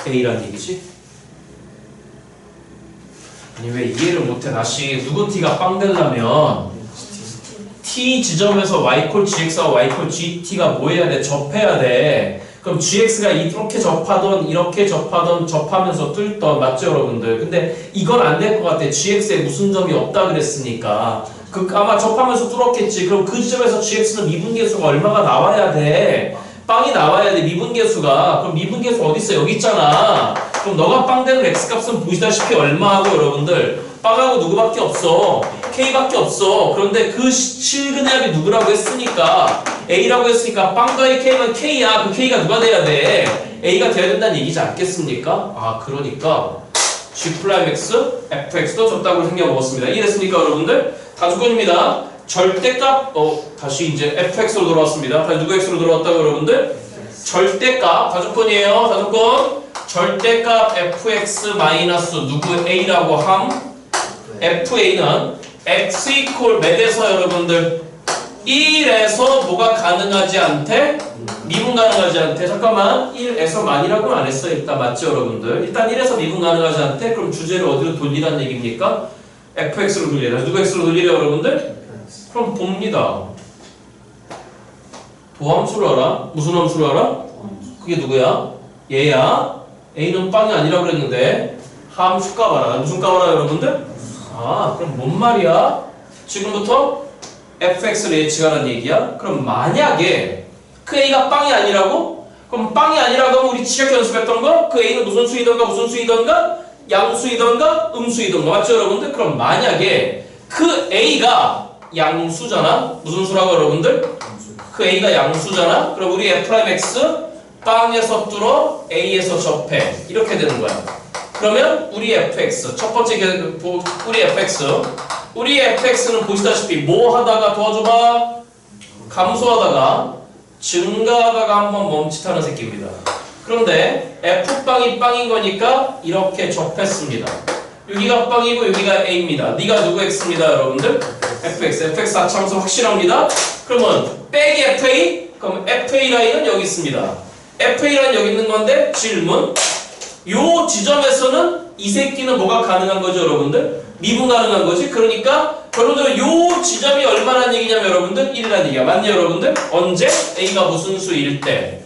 a란 얘기지. 아니 왜 이해를 못해? 다시 누구 t가 빵 되려면 t 지점에서 y 콜 gx와 y 콜 gt가 뭐 해야 돼? 접해야 돼. 그럼 gx가 이렇게 접하던 이렇게 접하던 접하면서 뚫던 맞죠 여러분들? 근데 이건 안 될 것 같아. gx에 무슨 점이 없다 그랬으니까 아마 접하면서 뚫었겠지. 그럼 그 지점에서 gx는 미분계수가 얼마가 나와야 돼? 빵이 나와야 돼. 미분계수가. 그럼 미분계수 어디 있어? 여기 있잖아. 그럼 너가 빵 되는 x값은 보시다시피 얼마하고 여러분들? 빵하고 누구밖에 없어? k밖에 없어. 그런데 그 실근의 합이 누구라고 했으니까 a라고 했으니까 빵과의 k면 k야. 그 k가 누가 돼야 돼? a가 돼야 된다는 얘기지 않겠습니까? 아, 그러니까 g 플라임 x, fx도 줬다고 생겨 먹었습니다. 이해됐습니까 여러분들? 다조건입니다. 절대값, 다시 이제 fx로 돌아왔습니다. 다시 누구 x로 돌아왔다고 여러분들? 절대값, 다조건이에요. 다조건. 절대값 fx 마이너스 누구 a라고 함. fa는 x 이퀄 몇에서 여러분들? 1에서 뭐가 가능하지 않대? 미분 가능하지 않대. 잠깐만, 1에서 만이라고는 안 했어요. 일단 맞죠 여러분들? 일단 1에서 미분 가능하지 않대? 그럼 주제를 어디로 돌리라는 얘기입니까? fx로 돌리라. 누구 x로 돌리래요 여러분들? 그럼 봅니다. 도함수를 알아? 무슨 함수를 알아? 그게 누구야? 얘야. a는 빵이 아니라고 그랬는데 함수값 알아. 무슨 값 알아 여러분들? 아, 그럼 뭔 말이야? 지금부터 fx를 예측하라는 얘기야? 그럼 만약에 그 a가 빵이 아니라고? 그럼 빵이 아니라고 하면 우리 지각 연습했던 거? 그 a는 무슨 수이던가 무슨 수이던가? 양수이던가 음수이던가 맞죠 여러분들? 그럼 만약에 그 a가 양수잖아? 무슨 수라고 여러분들? 그 a가 양수잖아? 그럼 우리 f'x 빵에서 뚫어 a에서 접해 이렇게 되는 거야. 그러면 우리 fx 첫 번째 우리 fx는 보시다시피 뭐 하다가 도와줘봐? 감소하다가 증가하다가 한번 멈칫하는 새끼입니다. 그런데 f빵이 빵인 거니까 이렇게 접했습니다. 여기가 빵이고 여기가 a입니다. 네가 누구 x입니다 여러분들? fx 4참수 확실합니다. 그러면 빼기 fa? 그럼 fa 라인은 여기 있습니다. FA라는 여기 있는 건데 질문. 요 지점에서는 이 새끼는 뭐가 가능한 거죠, 여러분들? 미분 가능한 거지. 그러니까 여러분들은 요 지점이 얼마란 얘기냐면 여러분들 1이라는 얘기야. 맞니 여러분들? 언제? A가 무슨 수일 때?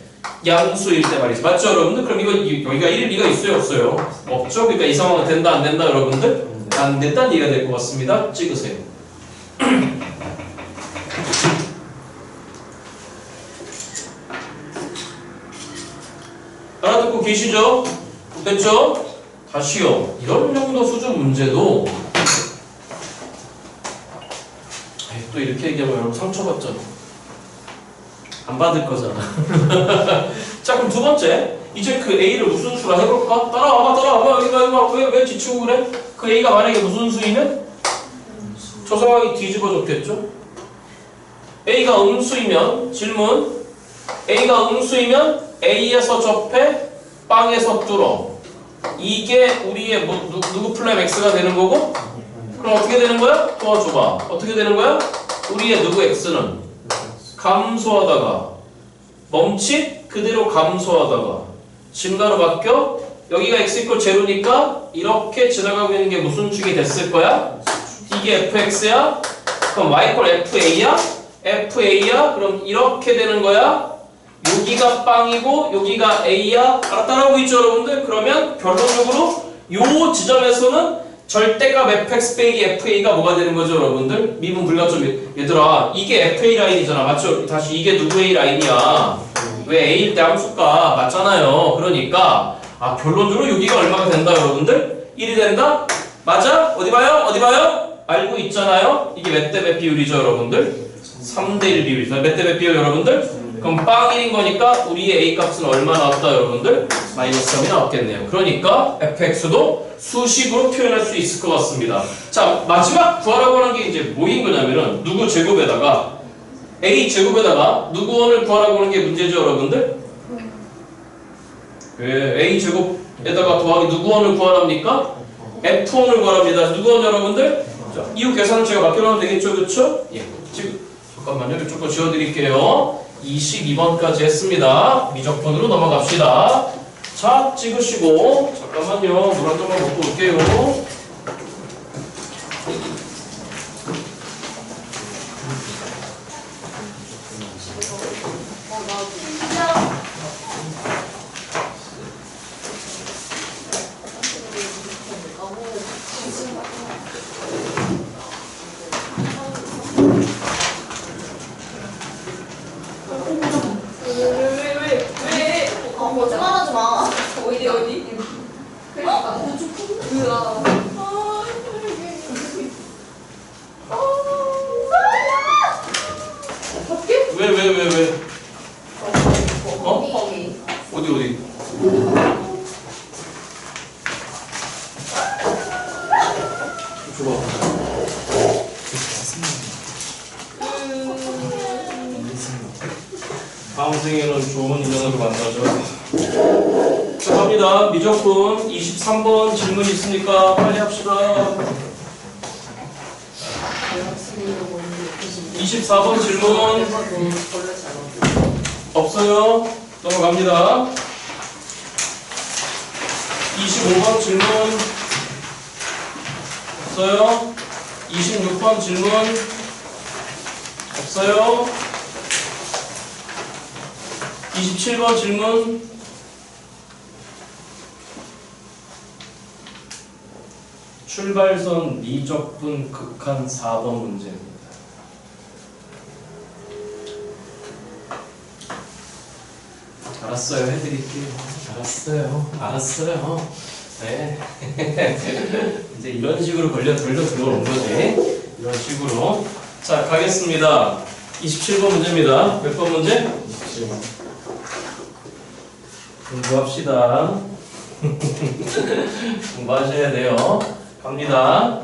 양수일 때 말이지. 맞죠 여러분들? 그럼 이거 여기가 1일 리가 있어요 없어요? 없죠? 그러니까 이 상황은 된다 안 된다 여러분들? 안 된다는 얘기가 될 것 같습니다. 찍으세요. 알아듣고 계시죠? 됐죠? 다시요. 이런 정도 수준 문제도 또 이렇게 얘기하면 여러분 상처받잖아. 안 받을 거잖아. 자 그럼 두 번째 이제 그 A를 무슨 수라 해볼까? 따라와봐 여기가 왜 지치고 그래? 그 A가 만약에 무슨 수이면 저 상황이 뒤집어졌겠죠? A가 음수이면 질문 A가 음수이면 A에서 접해 빵에서 뚫어 이게 우리의 누구 플레임 X가 되는 거고 그럼 어떻게 되는 거야? 도와줘봐. 어떻게 되는 거야? 우리의 누구 X는 감소하다가 멈칫 그대로 감소하다가 증가로 바뀌어 여기가 x 이퀄 제로니까 이렇게 지나가고 있는 게 무슨 축이 됐을 거야? 이게 fx야? 그럼 y 이퀄 fa야? fa야? 그럼 이렇게 되는 거야? 여기가 빵이고 여기가 a야? 따라오고 있죠 여러분들? 그러면 결론적으로 요 지점에서는 절대값 fx 빼기 fa가 뭐가 되는 거죠 여러분들? 미분 불가점. 얘들아 이게 fa 라인이잖아 맞죠? 다시 이게 누구의 라인이야? 왜 a일 때 함수가 맞잖아요. 그러니까 결론적으로 여기가 얼마가 된다 여러분들? 1이 된다? 맞아? 어디 봐요? 알고 있잖아요? 이게 몇 대 몇 비율이죠 여러분들? 3대 1 비율이죠. 몇 대 몇 비율 여러분들? 그럼 빵 1인 거니까 우리의 a 값은 얼마 나왔다 여러분들? 마이너스 3이 나왔겠네요. 그러니까 fx도 수식으로 표현할 수 있을 것 같습니다. 자 마지막 구하라고 하는 게 이제 뭐인 거냐면은 누구 제곱에다가 a 제곱에다가 누구 원을 구하라고 하는 게 문제죠 여러분들? 왜 a 제곱에다가 더하기 누구 원을 구하랍니까? f1을 구하랍니다. 누구 원 여러분들? 자, 이후 계산은 제가 맡겨놓으면 되겠죠 그쵸? 예. 지금 잠깐만요 이쪽도 지워드릴게요. 22번까지 했습니다. 미적분으로 넘어갑시다. 자 찍으시고 잠깐만요 물 한 잔만 먹고 올게요. 거짓말하지 마. 어디? 왜? 거기. 어디? 줘봐. 다음 생에는 좋은 인연으로 만나죠. 자 갑니다. 미적분 23번 질문 있으니까 빨리 합시다. 24번 질문 없어요? 넘어갑니다. 25번 질문 없어요? 26번 질문 없어요? 27번 질문 출발선 미적분 극한 4번 문제입니다. 알았어요. 해드릴게요. 알았어요. 네. 이제 이런 식으로 돌려 들어오는 거지. 이런 식으로. 자, 가겠습니다. 27번 문제입니다. 몇 번 문제? 27번. 공부합시다. 공부하셔야 돼요. 갑니다.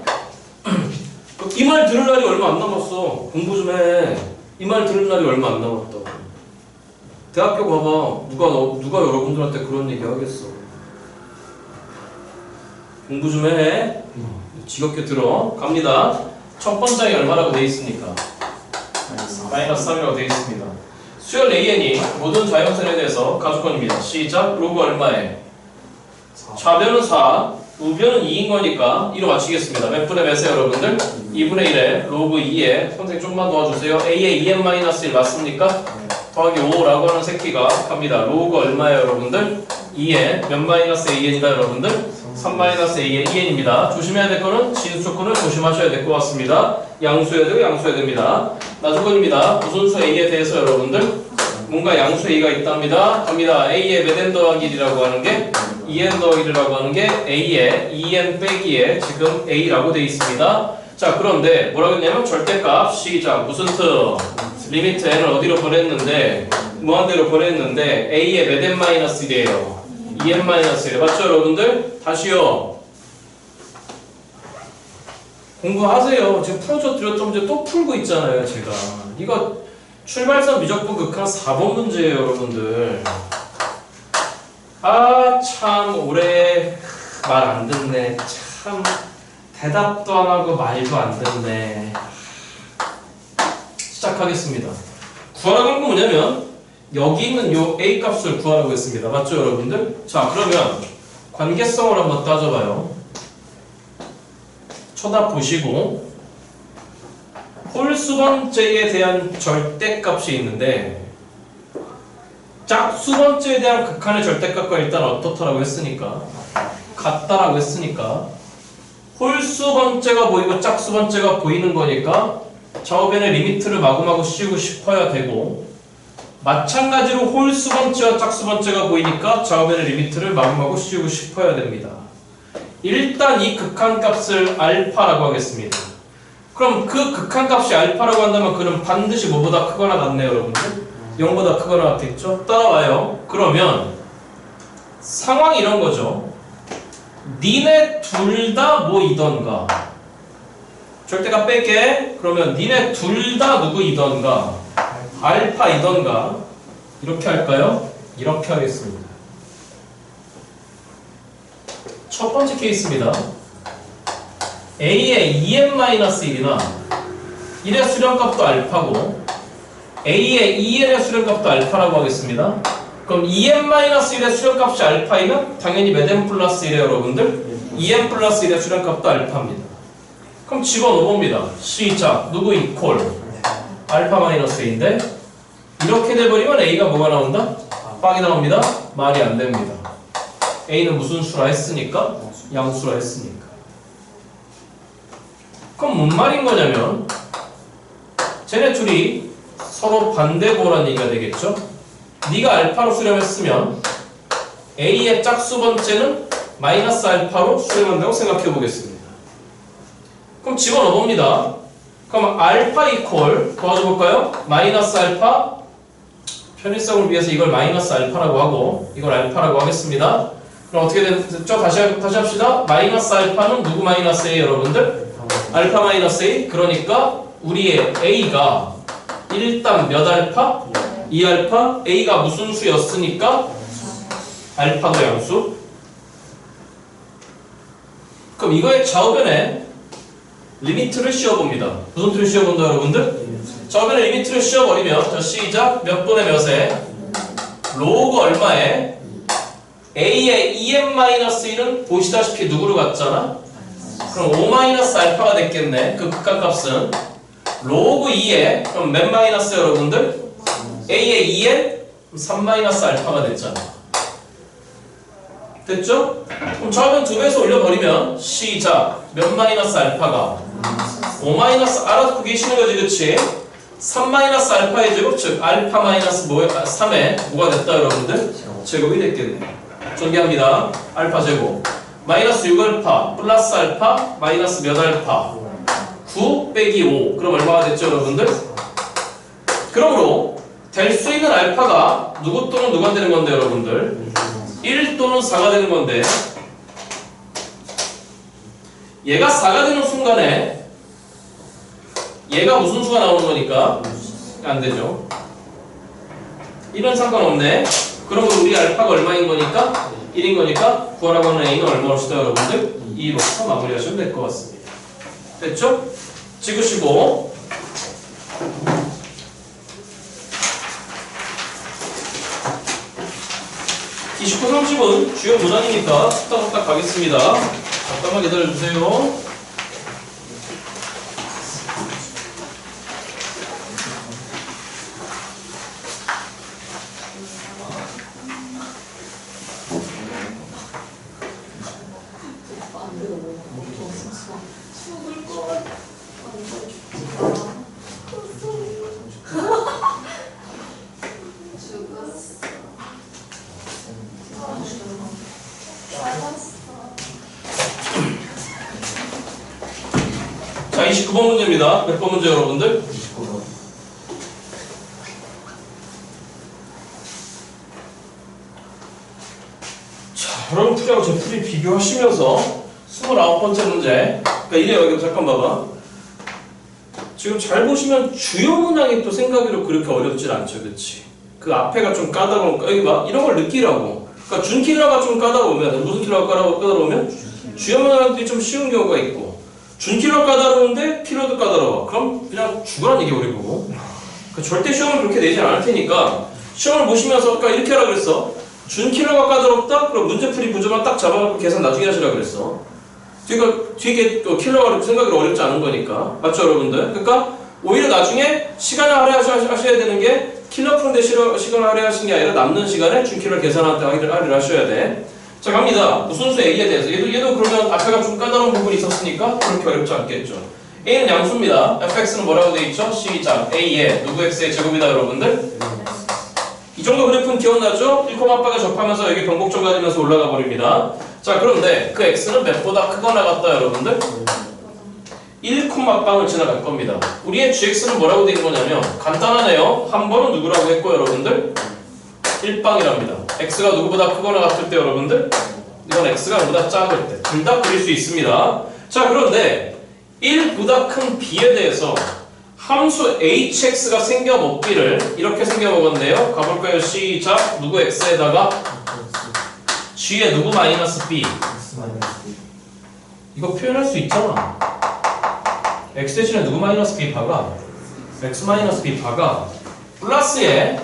이 말 들을 날이 얼마 안 남았어. 공부 좀 해. 이 말 들을 날이 얼마 안 남았다고. 대학교 가봐. 누가 여러분들한테 그런 얘기 하겠어. 공부 좀 해. 지겹게 들어. 갑니다. 첫 번째가 얼마라고 돼 있습니까? 마이너스 3이라고 돼 있습니다. 수열 AN이 모든 자연선에 대해서 가주권입니다. 시작. 로그 얼마에? 좌변은 4, 우변은 2인 거니까 2로 맞추겠습니다. 몇 분의 몇에 여러분들? 2분의 1에 로그 2에 선생님 좀만 도와주세요. A에 2n-1 맞습니까? 더하기 5라고 하는 새끼가 갑니다. 로그 얼마에 여러분들? 2에 몇 마이너스 AN이다 여러분들? 3 마이너스 AN 2n입니다. 조심해야 될 거는 지수 조건을 조심하셔야 될 것 같습니다. 양수해야 되고 양수해야 됩니다. 나조건입니다. 무슨 수 A에 대해서 여러분들 뭔가 양수 A가 있답니다. 갑니다. A에 몇 n 더하기 1이라고 하는 게 2n 더하기 1이라고 하는 게 A에 2n 빼기에 지금 A라고 되어 있습니다. 자, 그런데 뭐라고 했냐면 절대값 시작. 무슨 뜻? 리미트 n을 어디로 보냈는데 무한대로 보냈는데 A에 몇 n-1이에요? 2n-1 맞죠 여러분들? 다시요. 공부하세요. 지금 풀어줘 드렸던 문제 또 풀고 있잖아요 제가. 이거 출발선 미적분 극한 4번 문제예요 여러분들. 아 참 오래 말 안 듣네. 참 대답도 안 하고 말도 안 듣네. 시작하겠습니다. 구하라고 한 건 뭐냐면 여기 있는 요 A 값을 구하라고 했습니다. 맞죠 여러분들? 자 그러면 관계성을 한번 따져봐요. 쳐다보시고 홀수번째에 대한 절대값이 있는데 짝수번째에 대한 극한의 절대값과 일단 어떻다라고 했으니까 같다라고 했으니까 홀수번째가 보이고 짝수번째가 보이는 거니까 좌우변의 리미트를 마구마구 씌우고 싶어야 되고 마찬가지로 홀수번째와 짝수번째가 보이니까 좌우변의 리미트를 마구마구 씌우고 싶어야 됩니다. 일단 이 극한값을 알파라고 하겠습니다. 그럼 그 극한값이 알파라고 한다면 그는 반드시 뭐보다 크거나 같네요 여러분들? 0보다 크거나 같겠죠? 따라와요. 그러면 상황이 이런 거죠. 니네 둘 다 뭐이던가 절대값 뺄게. 그러면 니네 둘 다 누구이던가 알파이던가 이렇게 할까요? 이렇게 하겠습니다. 첫 번째 케이스입니다. A의 2n-1이나 1의 수렴값도 알파고 A의 2n의 수렴값도 알파라고 하겠습니다. 그럼 2n-1의 수렴값이 알파이면 당연히 몇 n 플러스 1에 여러분들 2n 플러스 1의 수렴값도 알파입니다. 그럼 집어넣어봅니다. 시작. 누구 이퀄? 알파 마이너스 A인데 이렇게 돼버리면 A가 뭐가 나온다? 빡이 나옵니다. 말이 안 됩니다. A는 무슨 수라 했으니까? 양수라 했으니까. 그럼 뭔 말인 거냐면 쟤네 둘이 서로 반대고라는 얘기가 되겠죠? 네가 알파로 수렴했으면 A의 짝수번째는 마이너스 알파로 수렴한다고 생각해 보겠습니다. 그럼 집어넣어봅니다. 그럼 알파 이퀄 도와줘 볼까요? 마이너스 알파 편의성을 위해서 이걸 마이너스 알파라고 하고 이걸 알파라고 하겠습니다. 그럼 어떻게 됐죠? 다시 합시다. 마이너스 알파는 누구 마이너스 A 여러분들? 알파 마이너스 A. 그러니까 우리의 A가 일단 몇 알파? 2알파? A가 무슨 수였으니까? 알파도 양수. 그럼 이거의 좌우변에 리미트를 씌워봅니다. 무슨 틀을 씌워본다 여러분들? 좌우변에 리미트를 씌워버리면 자 시작. 몇 분의 몇에? 로그 얼마에? A의 2n-1은 보시다시피 누구로 같잖아? 그럼 5-알파가 됐겠네. 그 극한값은 로그 2에 그럼 몇 마이너스 여러분들? A의 2n? 3-알파가 됐잖아. 됐죠? 그럼 좌우변 2배에서 올려버리면 시작. 몇 마이너스 알파가? 5 알아듣고 계시는 거지 그치? 3-알파의 제곱 즉 알파 마이너스 3에 뭐가 됐다 여러분들? 제곱이 됐겠네. 전개합니다. 알파 제곱 마이너스 6알파 플러스 알파 마이너스 몇 알파? 9 빼기 5 그럼 얼마가 됐죠 여러분들? 그러므로 될 수 있는 알파가 누구 또는 누가 되는 건데 여러분들? 1 또는 4가 되는 건데 얘가 4가 되는 순간에 얘가 무슨 수가 나오는 거니까 안 되죠. 1은 상관없네. 그러면 우리 알파가 얼마인 거니까? 1인 거니까 구하라고 하는 A는 얼마로 시다 여러분들? 2로서 마무리하시면 될 것 같습니다. 됐죠? 찍으시고 29, 30은 주요 문항이니까 뚝딱뚝딱 가겠습니다. 잠깐만 기다려주세요. 죽을 것 같아. 죽었어. 자, 29번 문제입니다. 몇 번 문제 여러분들? 29번. 자, 여러분 풀이하고 제 풀이 비교하시면서 29번째 문제. 그러니까 이래요. 여기 잠깐 봐봐. 지금 잘 보시면 주요 문항이 또 생각으로 그렇게 어렵진 않죠. 그치? 그 앞에가 좀 까다로운, 여기 봐. 이런 걸 느끼라고. 그러니까 준 킬러가 좀 까다로우면, 무슨 킬러가 까다로우면? 주요 문항들이 좀 쉬운 경우가 있고, 준 킬러 까다로운데 킬러도 까다로워. 그럼 그냥 죽으라는 얘기 우리 보고. 그러니까 절대 시험을 그렇게 내지 않을 테니까, 시험을 보시면서 아까 이렇게 하라 그랬어. 준 킬러가 까다롭다? 그럼 문제풀이 문제만 딱 잡아놓고 계산 나중에 하시라 그랬어. 그러니까 뒤에 킬러가 생각이 어렵지 않은 거니까. 맞죠, 여러분들? 그러니까 오히려 나중에 시간을 할애하셔야 되는 게 킬러 푸는데 시간을 할애하시는 게 아니라 남는 시간에 준 킬러 계산한테 할애를 하셔야 돼. 자, 갑니다. 무슨 수 A에 대해서. 얘도 그러면 앞에가 좀 까다로운 부분이 있었으니까 그렇게 어렵지 않겠죠. A는 양수입니다. fx는 뭐라고 돼 있죠? 시작. A에 누구 x의 제곱이다, 여러분들? 이 정도 그래프는 기억나죠? 1,8가 접하면서 여기 변곡점 가지면서 올라가 버립니다. 자, 그런데 그 x는 몇보다 크거나 같다, 여러분들? 1,8을 지나갈 겁니다. 우리의 gx는 뭐라고 되는 거냐면 간단하네요. 한 번은 누구라고 했고, 여러분들? 1방이랍니다. x가 누구보다 크거나 같을 때, 여러분들? 이건 x가 누구보다 작을 때. 둘 다 그릴 수 있습니다. 자, 그런데 1보다 큰 b에 대해서 함수 hx가 생겨먹기를 이렇게 생겨먹었네요. 가볼까요? 시작. 누구 x에다가 g에 누구 마이너스 b. 이거 표현할 수 있잖아. x 대신에 누구 마이너스 b 박아. x 마이너스 b 박아. 플러스에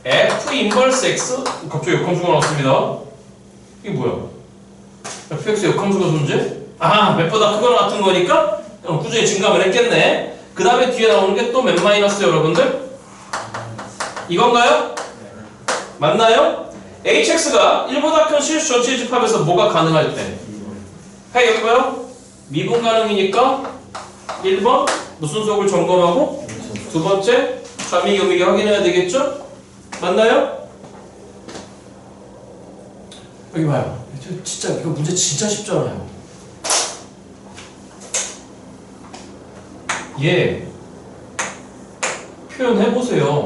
f 인버스 x. 갑자기 역함수가 나왔습니다. 이게 뭐야? fx 역함수가 존재? 아, 몇보다 크거나 같은 거니까 꾸준히 증감을 했겠네. 그 다음에 뒤에 나오는 게 또 몇 마이너스, 여러분들? 이건가요? 맞나요? hx가 1보다 큰 실수 전체 집합에서 뭐가 가능할 때? 해, 여기 봐요. 미분 가능이니까 1번 무슨 수업을 점검하고 두 번째 좌미 교미기 확인해야 되겠죠? 맞나요? 여기 봐요. 진짜 이거 문제 진짜 쉽잖아요. 얘 표현해보세요.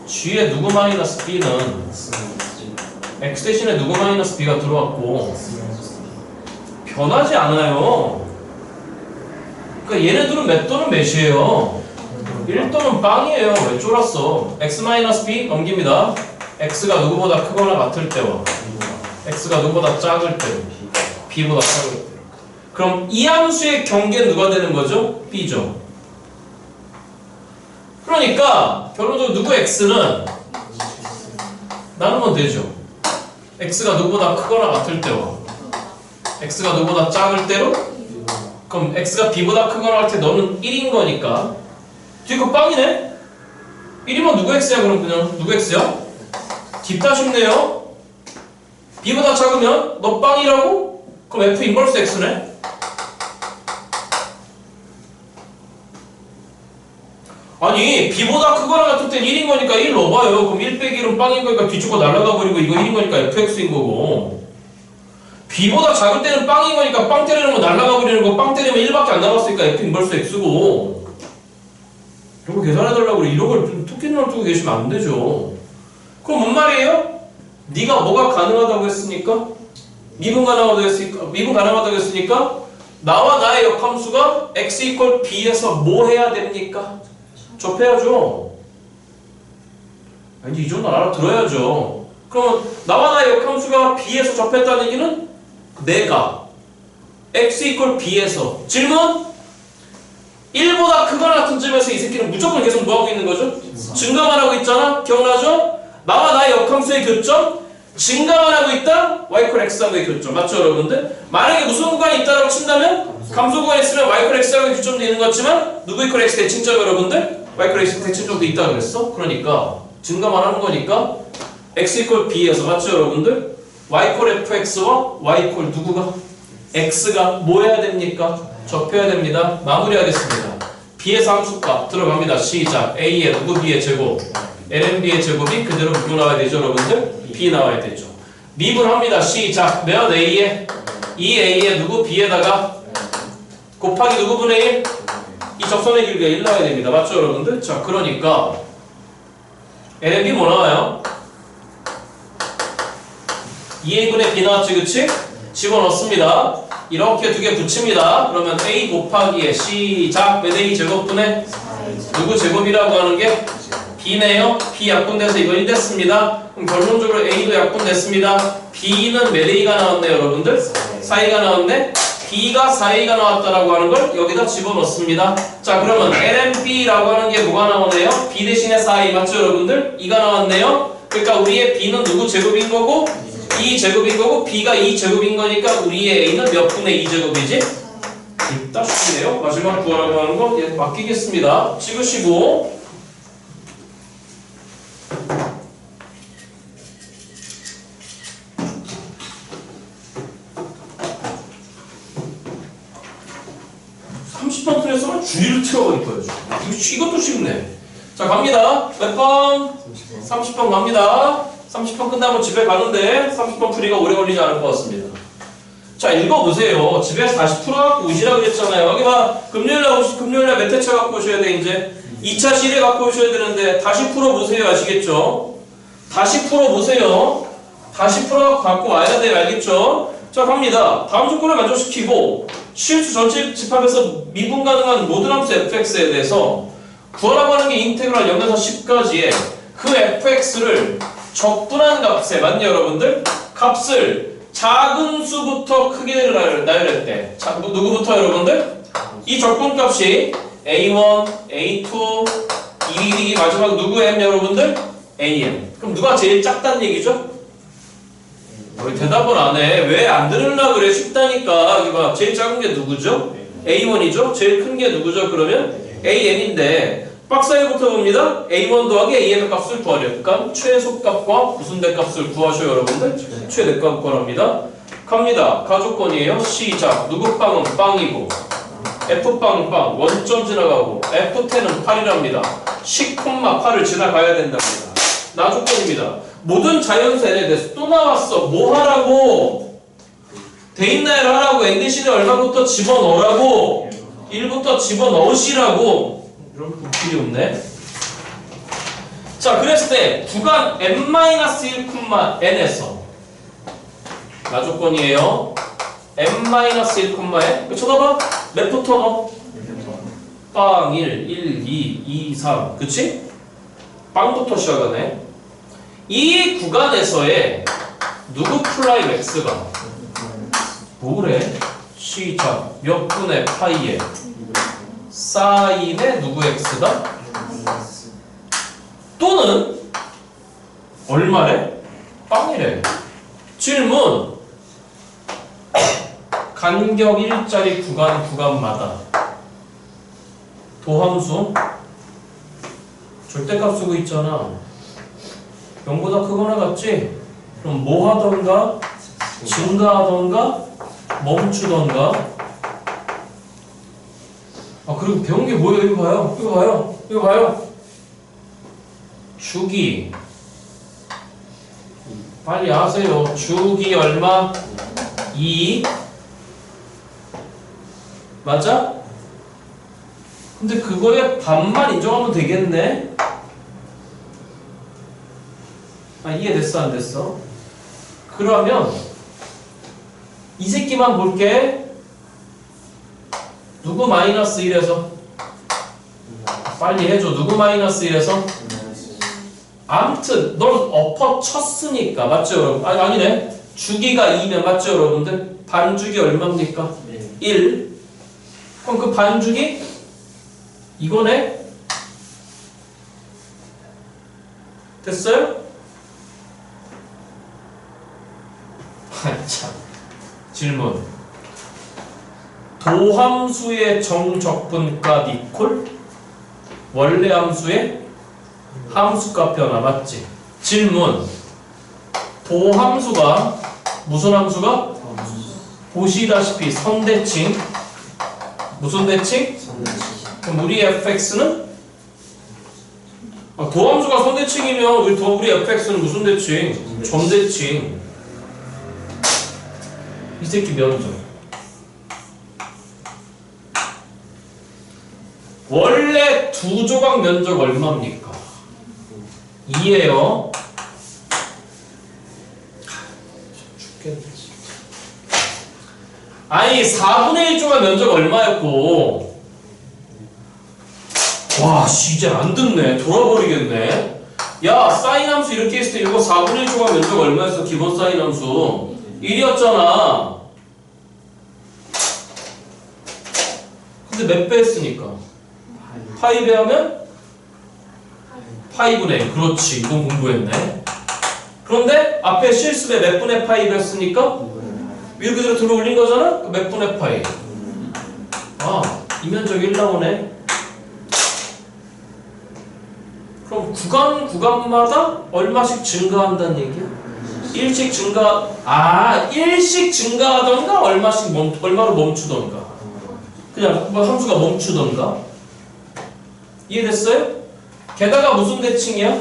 g에 누구 마이너스 b는 x 대신에 누구 마이너스 b가 들어왔고 변하지 않아요. 그러니까 얘네들은 몇 또는 몇이에요? 1 또는 빵이에요. 왜 쫄았어? x 마이너스 b 넘깁니다. x가 누구보다 크거나 같을 때와 x가 누구보다 작을 때 b보다 작을 때. 그럼 이 함수의 경계는 누가 되는 거죠? b죠. 그러니까 결론적으로 누구 x는 나누면 되죠. x가 누구보다 크거나 같을 때와 x가 누구보다 작을 때로. 그럼 x가 b보다 크거나 할 때 너는 1인 거니까 뒤에 거 빵이네? 1이면 누구 x야? 그럼 그냥 누구 x야? 딥다 쉽네요. b보다 작으면 너 빵이라고? 그럼 f 인버스 x네? 아니 b보다 크거나 같을 땐 1인 거니까 1 넣어봐요. 그럼 1 빼기 1은 빵인 거니까 뒤집어 날아가 버리고 이거 1인 거니까 fx인 거고, b보다 작을 때는 빵인 거니까 빵 때리는 거 날아가 버리는 거, 빵 때리면 1밖에 안 남았으니까 f 인버스 x고. 이런 거 계산해달라고 그래. 이런 걸 좀 토끼눈을 뜨고 계시면 안 되죠. 그럼 뭔 말이에요? 네가 뭐가 가능하다고 했으니까? 미분 가능하다고 했으니까 나와 나의 역함수가 x 이퀄 b에서 뭐 해야 됩니까? 접해야죠. 이제 이 정도는 알아들어야죠. 그러면 나와 나의 역함수가 b에서 접했다는 얘기는 내가 x 이퀄 b에서 질문 1보다 크거나 같은 점에서 이 새끼는 무조건 계속 뭐하고 있는 거죠? 증가만 하고 있잖아. 기억나죠? 나와 나의 역함수의 교점 증가만 하고 있다? y 콜 x하고의 교점. 맞죠 여러분들? 만약에 무슨 구간이 있다라고 친다면 감소 구간이 있으면 y 콜 x하고의 교점도 있는 것 같지만 누구 이퀄 x 대칭점 여러분들? y 콜 x 대칭점도 있다 그랬어? 그러니까 증가만 하는 거니까 x 이퀄 b에서 맞죠 여러분들? y 콜 fx와 y 콜 누구가? x가 뭐 해야 됩니까? 접해야 됩니다. 마무리하겠습니다. b의 상수값 들어갑니다. 시작. a의 누구 b의 제곱 lnb의 제곱이 그대로 누구 나와야 되죠 여러분들? b 나와야 되죠. 미분합니다. 시작. 몇 a에 2a에 누구 b에다가 곱하기 누구 분의 1? 이 접선의 길이가 1 나와야 됩니다. 맞죠 여러분들? 자 그러니까 lnb 뭐 나와요? 2a분의 b 나왔지 그치? 집어넣습니다. 이렇게 두 개 붙입니다. 그러면 a 곱하기에 시작 몇 a 제곱분의 누구 제곱이라고 하는 게 b네요. b 약분돼서 이거 1 됐습니다. 그럼 결론적으로 a도 약분됐습니다. b는 몇 a가 나왔네요 여러분들? 4a가 나왔네. b가 4a가 나왔다라고 하는 걸 여기다 집어넣습니다. 자 그러면 lnb라고 하는 게 뭐가 나오네요? b 대신에 4a 맞죠 여러분들? 2가 나왔네요. 그러니까 우리의 b는 누구 제곱인 거고 2 제곱인 거고 b가 2 제곱인 거니까 우리의 a는 몇 분의 2 제곱이지? 있다 싶네요. 마지막 구하라고 하는 거 예, 맡기겠습니다. 찍으시고 30번 틀렸으면 주의를 틀어버릴 거예요. 이것도 쉽네. 자 갑니다. 몇 번? 30번 갑니다. 30번 끝나면 집에 가는데 30번 풀이가 오래 걸리지 않을 것 같습니다. 자 읽어보세요. 집에서 다시 풀어갖고 오시라고 그랬잖아요. 여기 봐. 금요일날 몇 회차 갖고 오셔야 돼 이제. 2차 시례 갖고 오셔야 되는데 다시 풀어보세요. 아시겠죠? 다시 풀어보세요. 다시 풀어갖고 갖고 와야 돼요. 알겠죠? 자 갑니다. 다음 조건을 만족시키고 실수 전체 집합에서 미분 가능한 모든 함수 fx에 대해서 구하라고 하는 게 인테그랄 0에서 10까지의 그 fx를 적분한 값에 맞냐 여러분들? 값을 작은 수부터 크기를 나열했대. 자, 누구부터 여러분들? 이 적분값이 a1, a2, 이 마지막 누구 m 여러분들? am. 그럼 누가 제일 작다는 얘기죠? 왜 대답을 안 해? 왜 안 들으려고 그래? 쉽다니까. 여기 봐. 제일 작은 게 누구죠? a1이죠? 제일 큰 게 누구죠? 그러면 am인데 박스에부터 봅니다. a1 더하기 am의 값을 구하려. 그러니까 최소값과 무슨 대값을 구하셔요 여러분들? 최대값 구하랍니다. 갑니다. 가족권이에요. 시작. 누구 빵은 빵이고 f빵은 빵. 원점 지나가고 f10은 8이랍니다. 10,8을 지나가야 된답니다. 나조건입니다. 모든 자연수 n에 대해서 또 나왔어. 뭐 하라고? 대입나열 하라고. n 대신에 얼마부터 집어넣으라고? 1부터 집어넣으시라고. 이런 부필이 없네. 자 그랬을 때 구간 n-1,n에서 나조건이에요. n-1,n 쳐다봐. 몇부터 넣어? 빵 1, 1, 2, 2, 3 그치? 빵부터 시작하네. 이 구간에서의 누구 프라임 x가 뭐래? 시작 몇 분의 파이에 사인의 누구 x가 또는 얼마래? 빵이래. 질문 간격 1짜리 구간마다 도함수 절대값 쓰고 있잖아. 0보다 크거나 같지? 그럼 뭐 하던가 증가하던가 멈추던가. 아 그리고 배운 게 뭐예요? 이거 봐요. 이거 봐요. 이거 봐요. 주기 빨리 아세요. 주기 얼마? 2 맞아? 근데 그거에 반만 인정하면 되겠네? 아 이해됐어 안 됐어? 그러면 이 새끼만 볼게. 누구 마이너스 1에서? 빨리 해줘. 누구 마이너스 1에서? 암튼 넌 엎어 쳤으니까 맞죠 여러분? 아니네. 주기가 2면 맞죠 여러분들? 반주기 얼마입니까? 1. 그럼 그 반주기? 이거네? 됐어요? 참. 질문. 도함수의 정적분값 이퀄 원래 함수의 함수값 변화 맞지? 질문. 도함수가 무슨 함수가? 보시다시피 선대칭. 무슨 대칭? 그럼 우리 fx는? 도함수가 선대칭이면 우리 fx는 무슨 대칭? 점대칭. 이 새끼 면적. 원래 두 조각 면적 얼마입니까? 2예요. 죽겠네. 아니 4분의 1조각 면적 얼마였고? 와, 이제 안 듣네. 돌아버리겠네. 야, 사인 함수 이렇게 했을 때 이거 4분의 1조각 면적 얼마였어? 기본 사인 함수 1이었잖아. 근데 몇 배 했으니까? 파이 배하면? 파이분의 1. 그렇지. 이건 공부했네. 그런데 앞에 실습에 몇 분의 파이 배웠으니까? 위로 그대로 들어 올린 거잖아? 몇 분의 파이? 아, 이 면적 1 나오네. 그럼 구간마다 얼마씩 증가한다는 얘기야? 일씩 증가하던가 얼마로 멈추던가. 그냥 함수가 멈추던가. 이해됐어요? 게다가 무슨 대칭이야?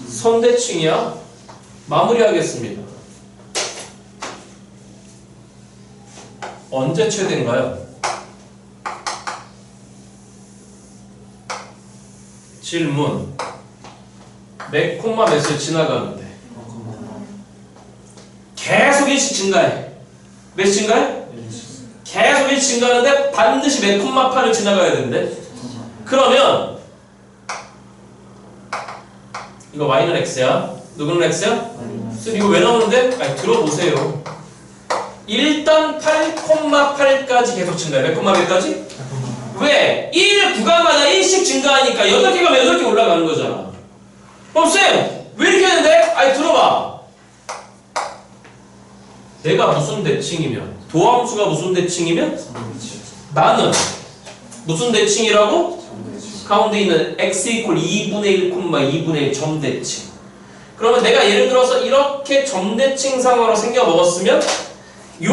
선대칭이야. 마무리하겠습니다. 언제 최대인가요? 질문. 몇 콤마 몇을 지나가는데 계속 일씩 증가해. 몇 증가해? 계속 일씩 증가하는데 반드시 몇 콤마 8을 지나가야 되는데 그러면 이거 y는 x야. 누구는 x야? 이거 왜 나오는데? 아니 들어보세요. 일단 8,8까지 계속 증가해. 몇 콤마 몇까지? 왜? 1 구간마다 1씩 증가하니까 8개가 8개 올라가는 거잖아. 그럼 쌤! 왜 이렇게 했는데? 아니 들어봐. 내가 무슨 대칭이면 도함수가 무슨 대칭이면? 나는 무슨 대칭이라고? 가운데 있는 x 이퀄 2분의 1, 2분의 1 점대칭. 그러면 내가 예를 들어서 이렇게 점대칭상으로 생겨 먹었으면 요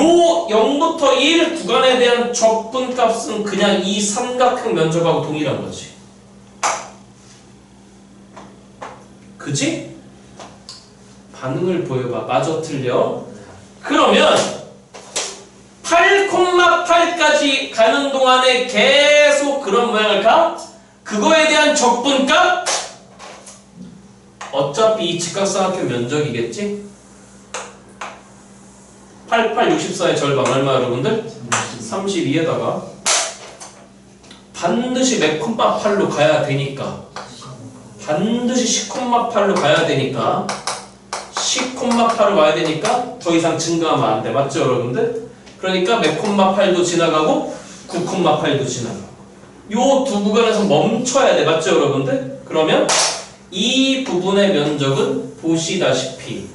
0부터 1 구간에 대한 적분값은 그냥 이 삼각형 면적하고 동일한 거지. 그치? 반응을 보여봐. 맞아 틀려? 그러면 8,8까지 가는 동안에 계속 그런 모양을 가? 그거에 대한 적분값? 어차피 이 직각삼각형 면적이겠지? 88, 64의 절반 얼마 여러분들? 32에다가 반드시 몇 콤마 8로 가야 되니까 반드시 10,8로 가야 되니까 10,8로 가야 되니까 더 이상 증가하면 안 돼. 맞죠 여러분들? 그러니까 몇 콤마 8도 지나가고 9,8도 지나가고 요 두 구간에서 멈춰야 돼. 맞죠 여러분들? 그러면 이 부분의 면적은 보시다시피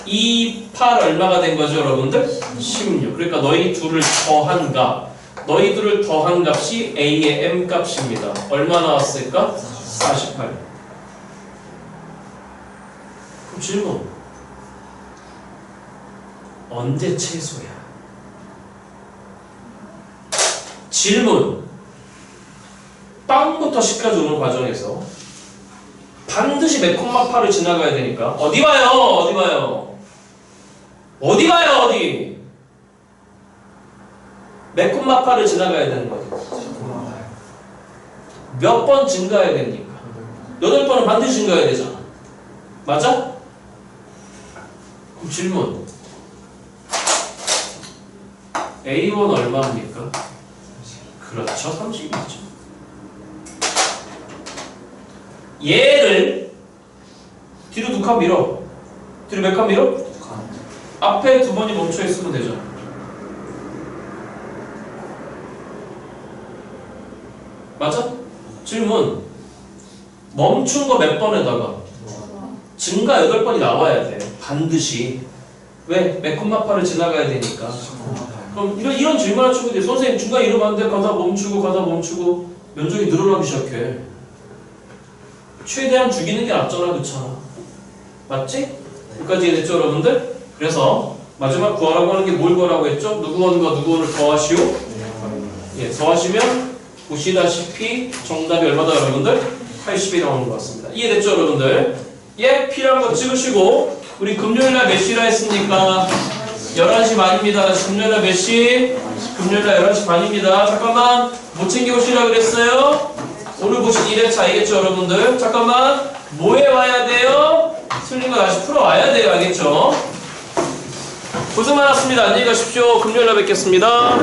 이 8 얼마가 된 거죠 여러분들? 16. 그러니까 너희 둘을 더한 값 너희 둘을 더한 값이 A의 M 값입니다. 얼마 나왔을까? 48. 그럼 질문. 언제 최소야? 질문. 빵부터 10까지 오는 과정에서 반드시 몇 콤마 8을 지나가야 되니까 어디 봐요? 어디 봐요? 어디 봐요? 어디? 몇 콤마 8을 지나가야 되는 거죠? 몇 번 증가해야 됩니까? 8번은 반드시 증가해야 되잖아. 맞아? 그럼 질문. A1 얼마입니까? 그렇죠. 30이죠. 얘를 뒤로 2칸 밀어. 뒤로 몇 칸 밀어? 앞에 2번이 멈춰 있으면 되죠. 맞아? 질문. 멈춘 거 몇 번에다가? 증가 8번이 나와야 돼. 반드시. 왜? 메콤마파를 지나가야 되니까. 그럼 이런 질문을 치고 돼. 선생님 중간 이러면 가다 멈추고 면적이 늘어나기 시작해. 최대한 죽이는 게 낫잖아, 그렇잖아. 맞지? 여기까지 됐죠, 여러분들? 그래서 마지막 구하라고 하는 게 뭘 구하라고 했죠? 누구원과 누구원을 더하시오? 예, 더하시면 보시다시피 정답이 얼마다 여러분들? 80이 나오는 것 같습니다. 이해됐죠, 여러분들? 예, P라는 거 찍으시고 우리 금요일날 몇 시라 했습니까? 11시 반입니다. 금요일날 몇 시? 금요일날 11시 반입니다. 잠깐만, 못 챙겨오시라 그랬어요? 오늘 보신 1회차 알겠죠, 여러분들? 잠깐만, 뭐에 와야 돼요? 틀린 거 다시 풀어와야 돼요, 알겠죠? 고생 많았습니다. 안녕히 가십시오. 금요일날 뵙겠습니다.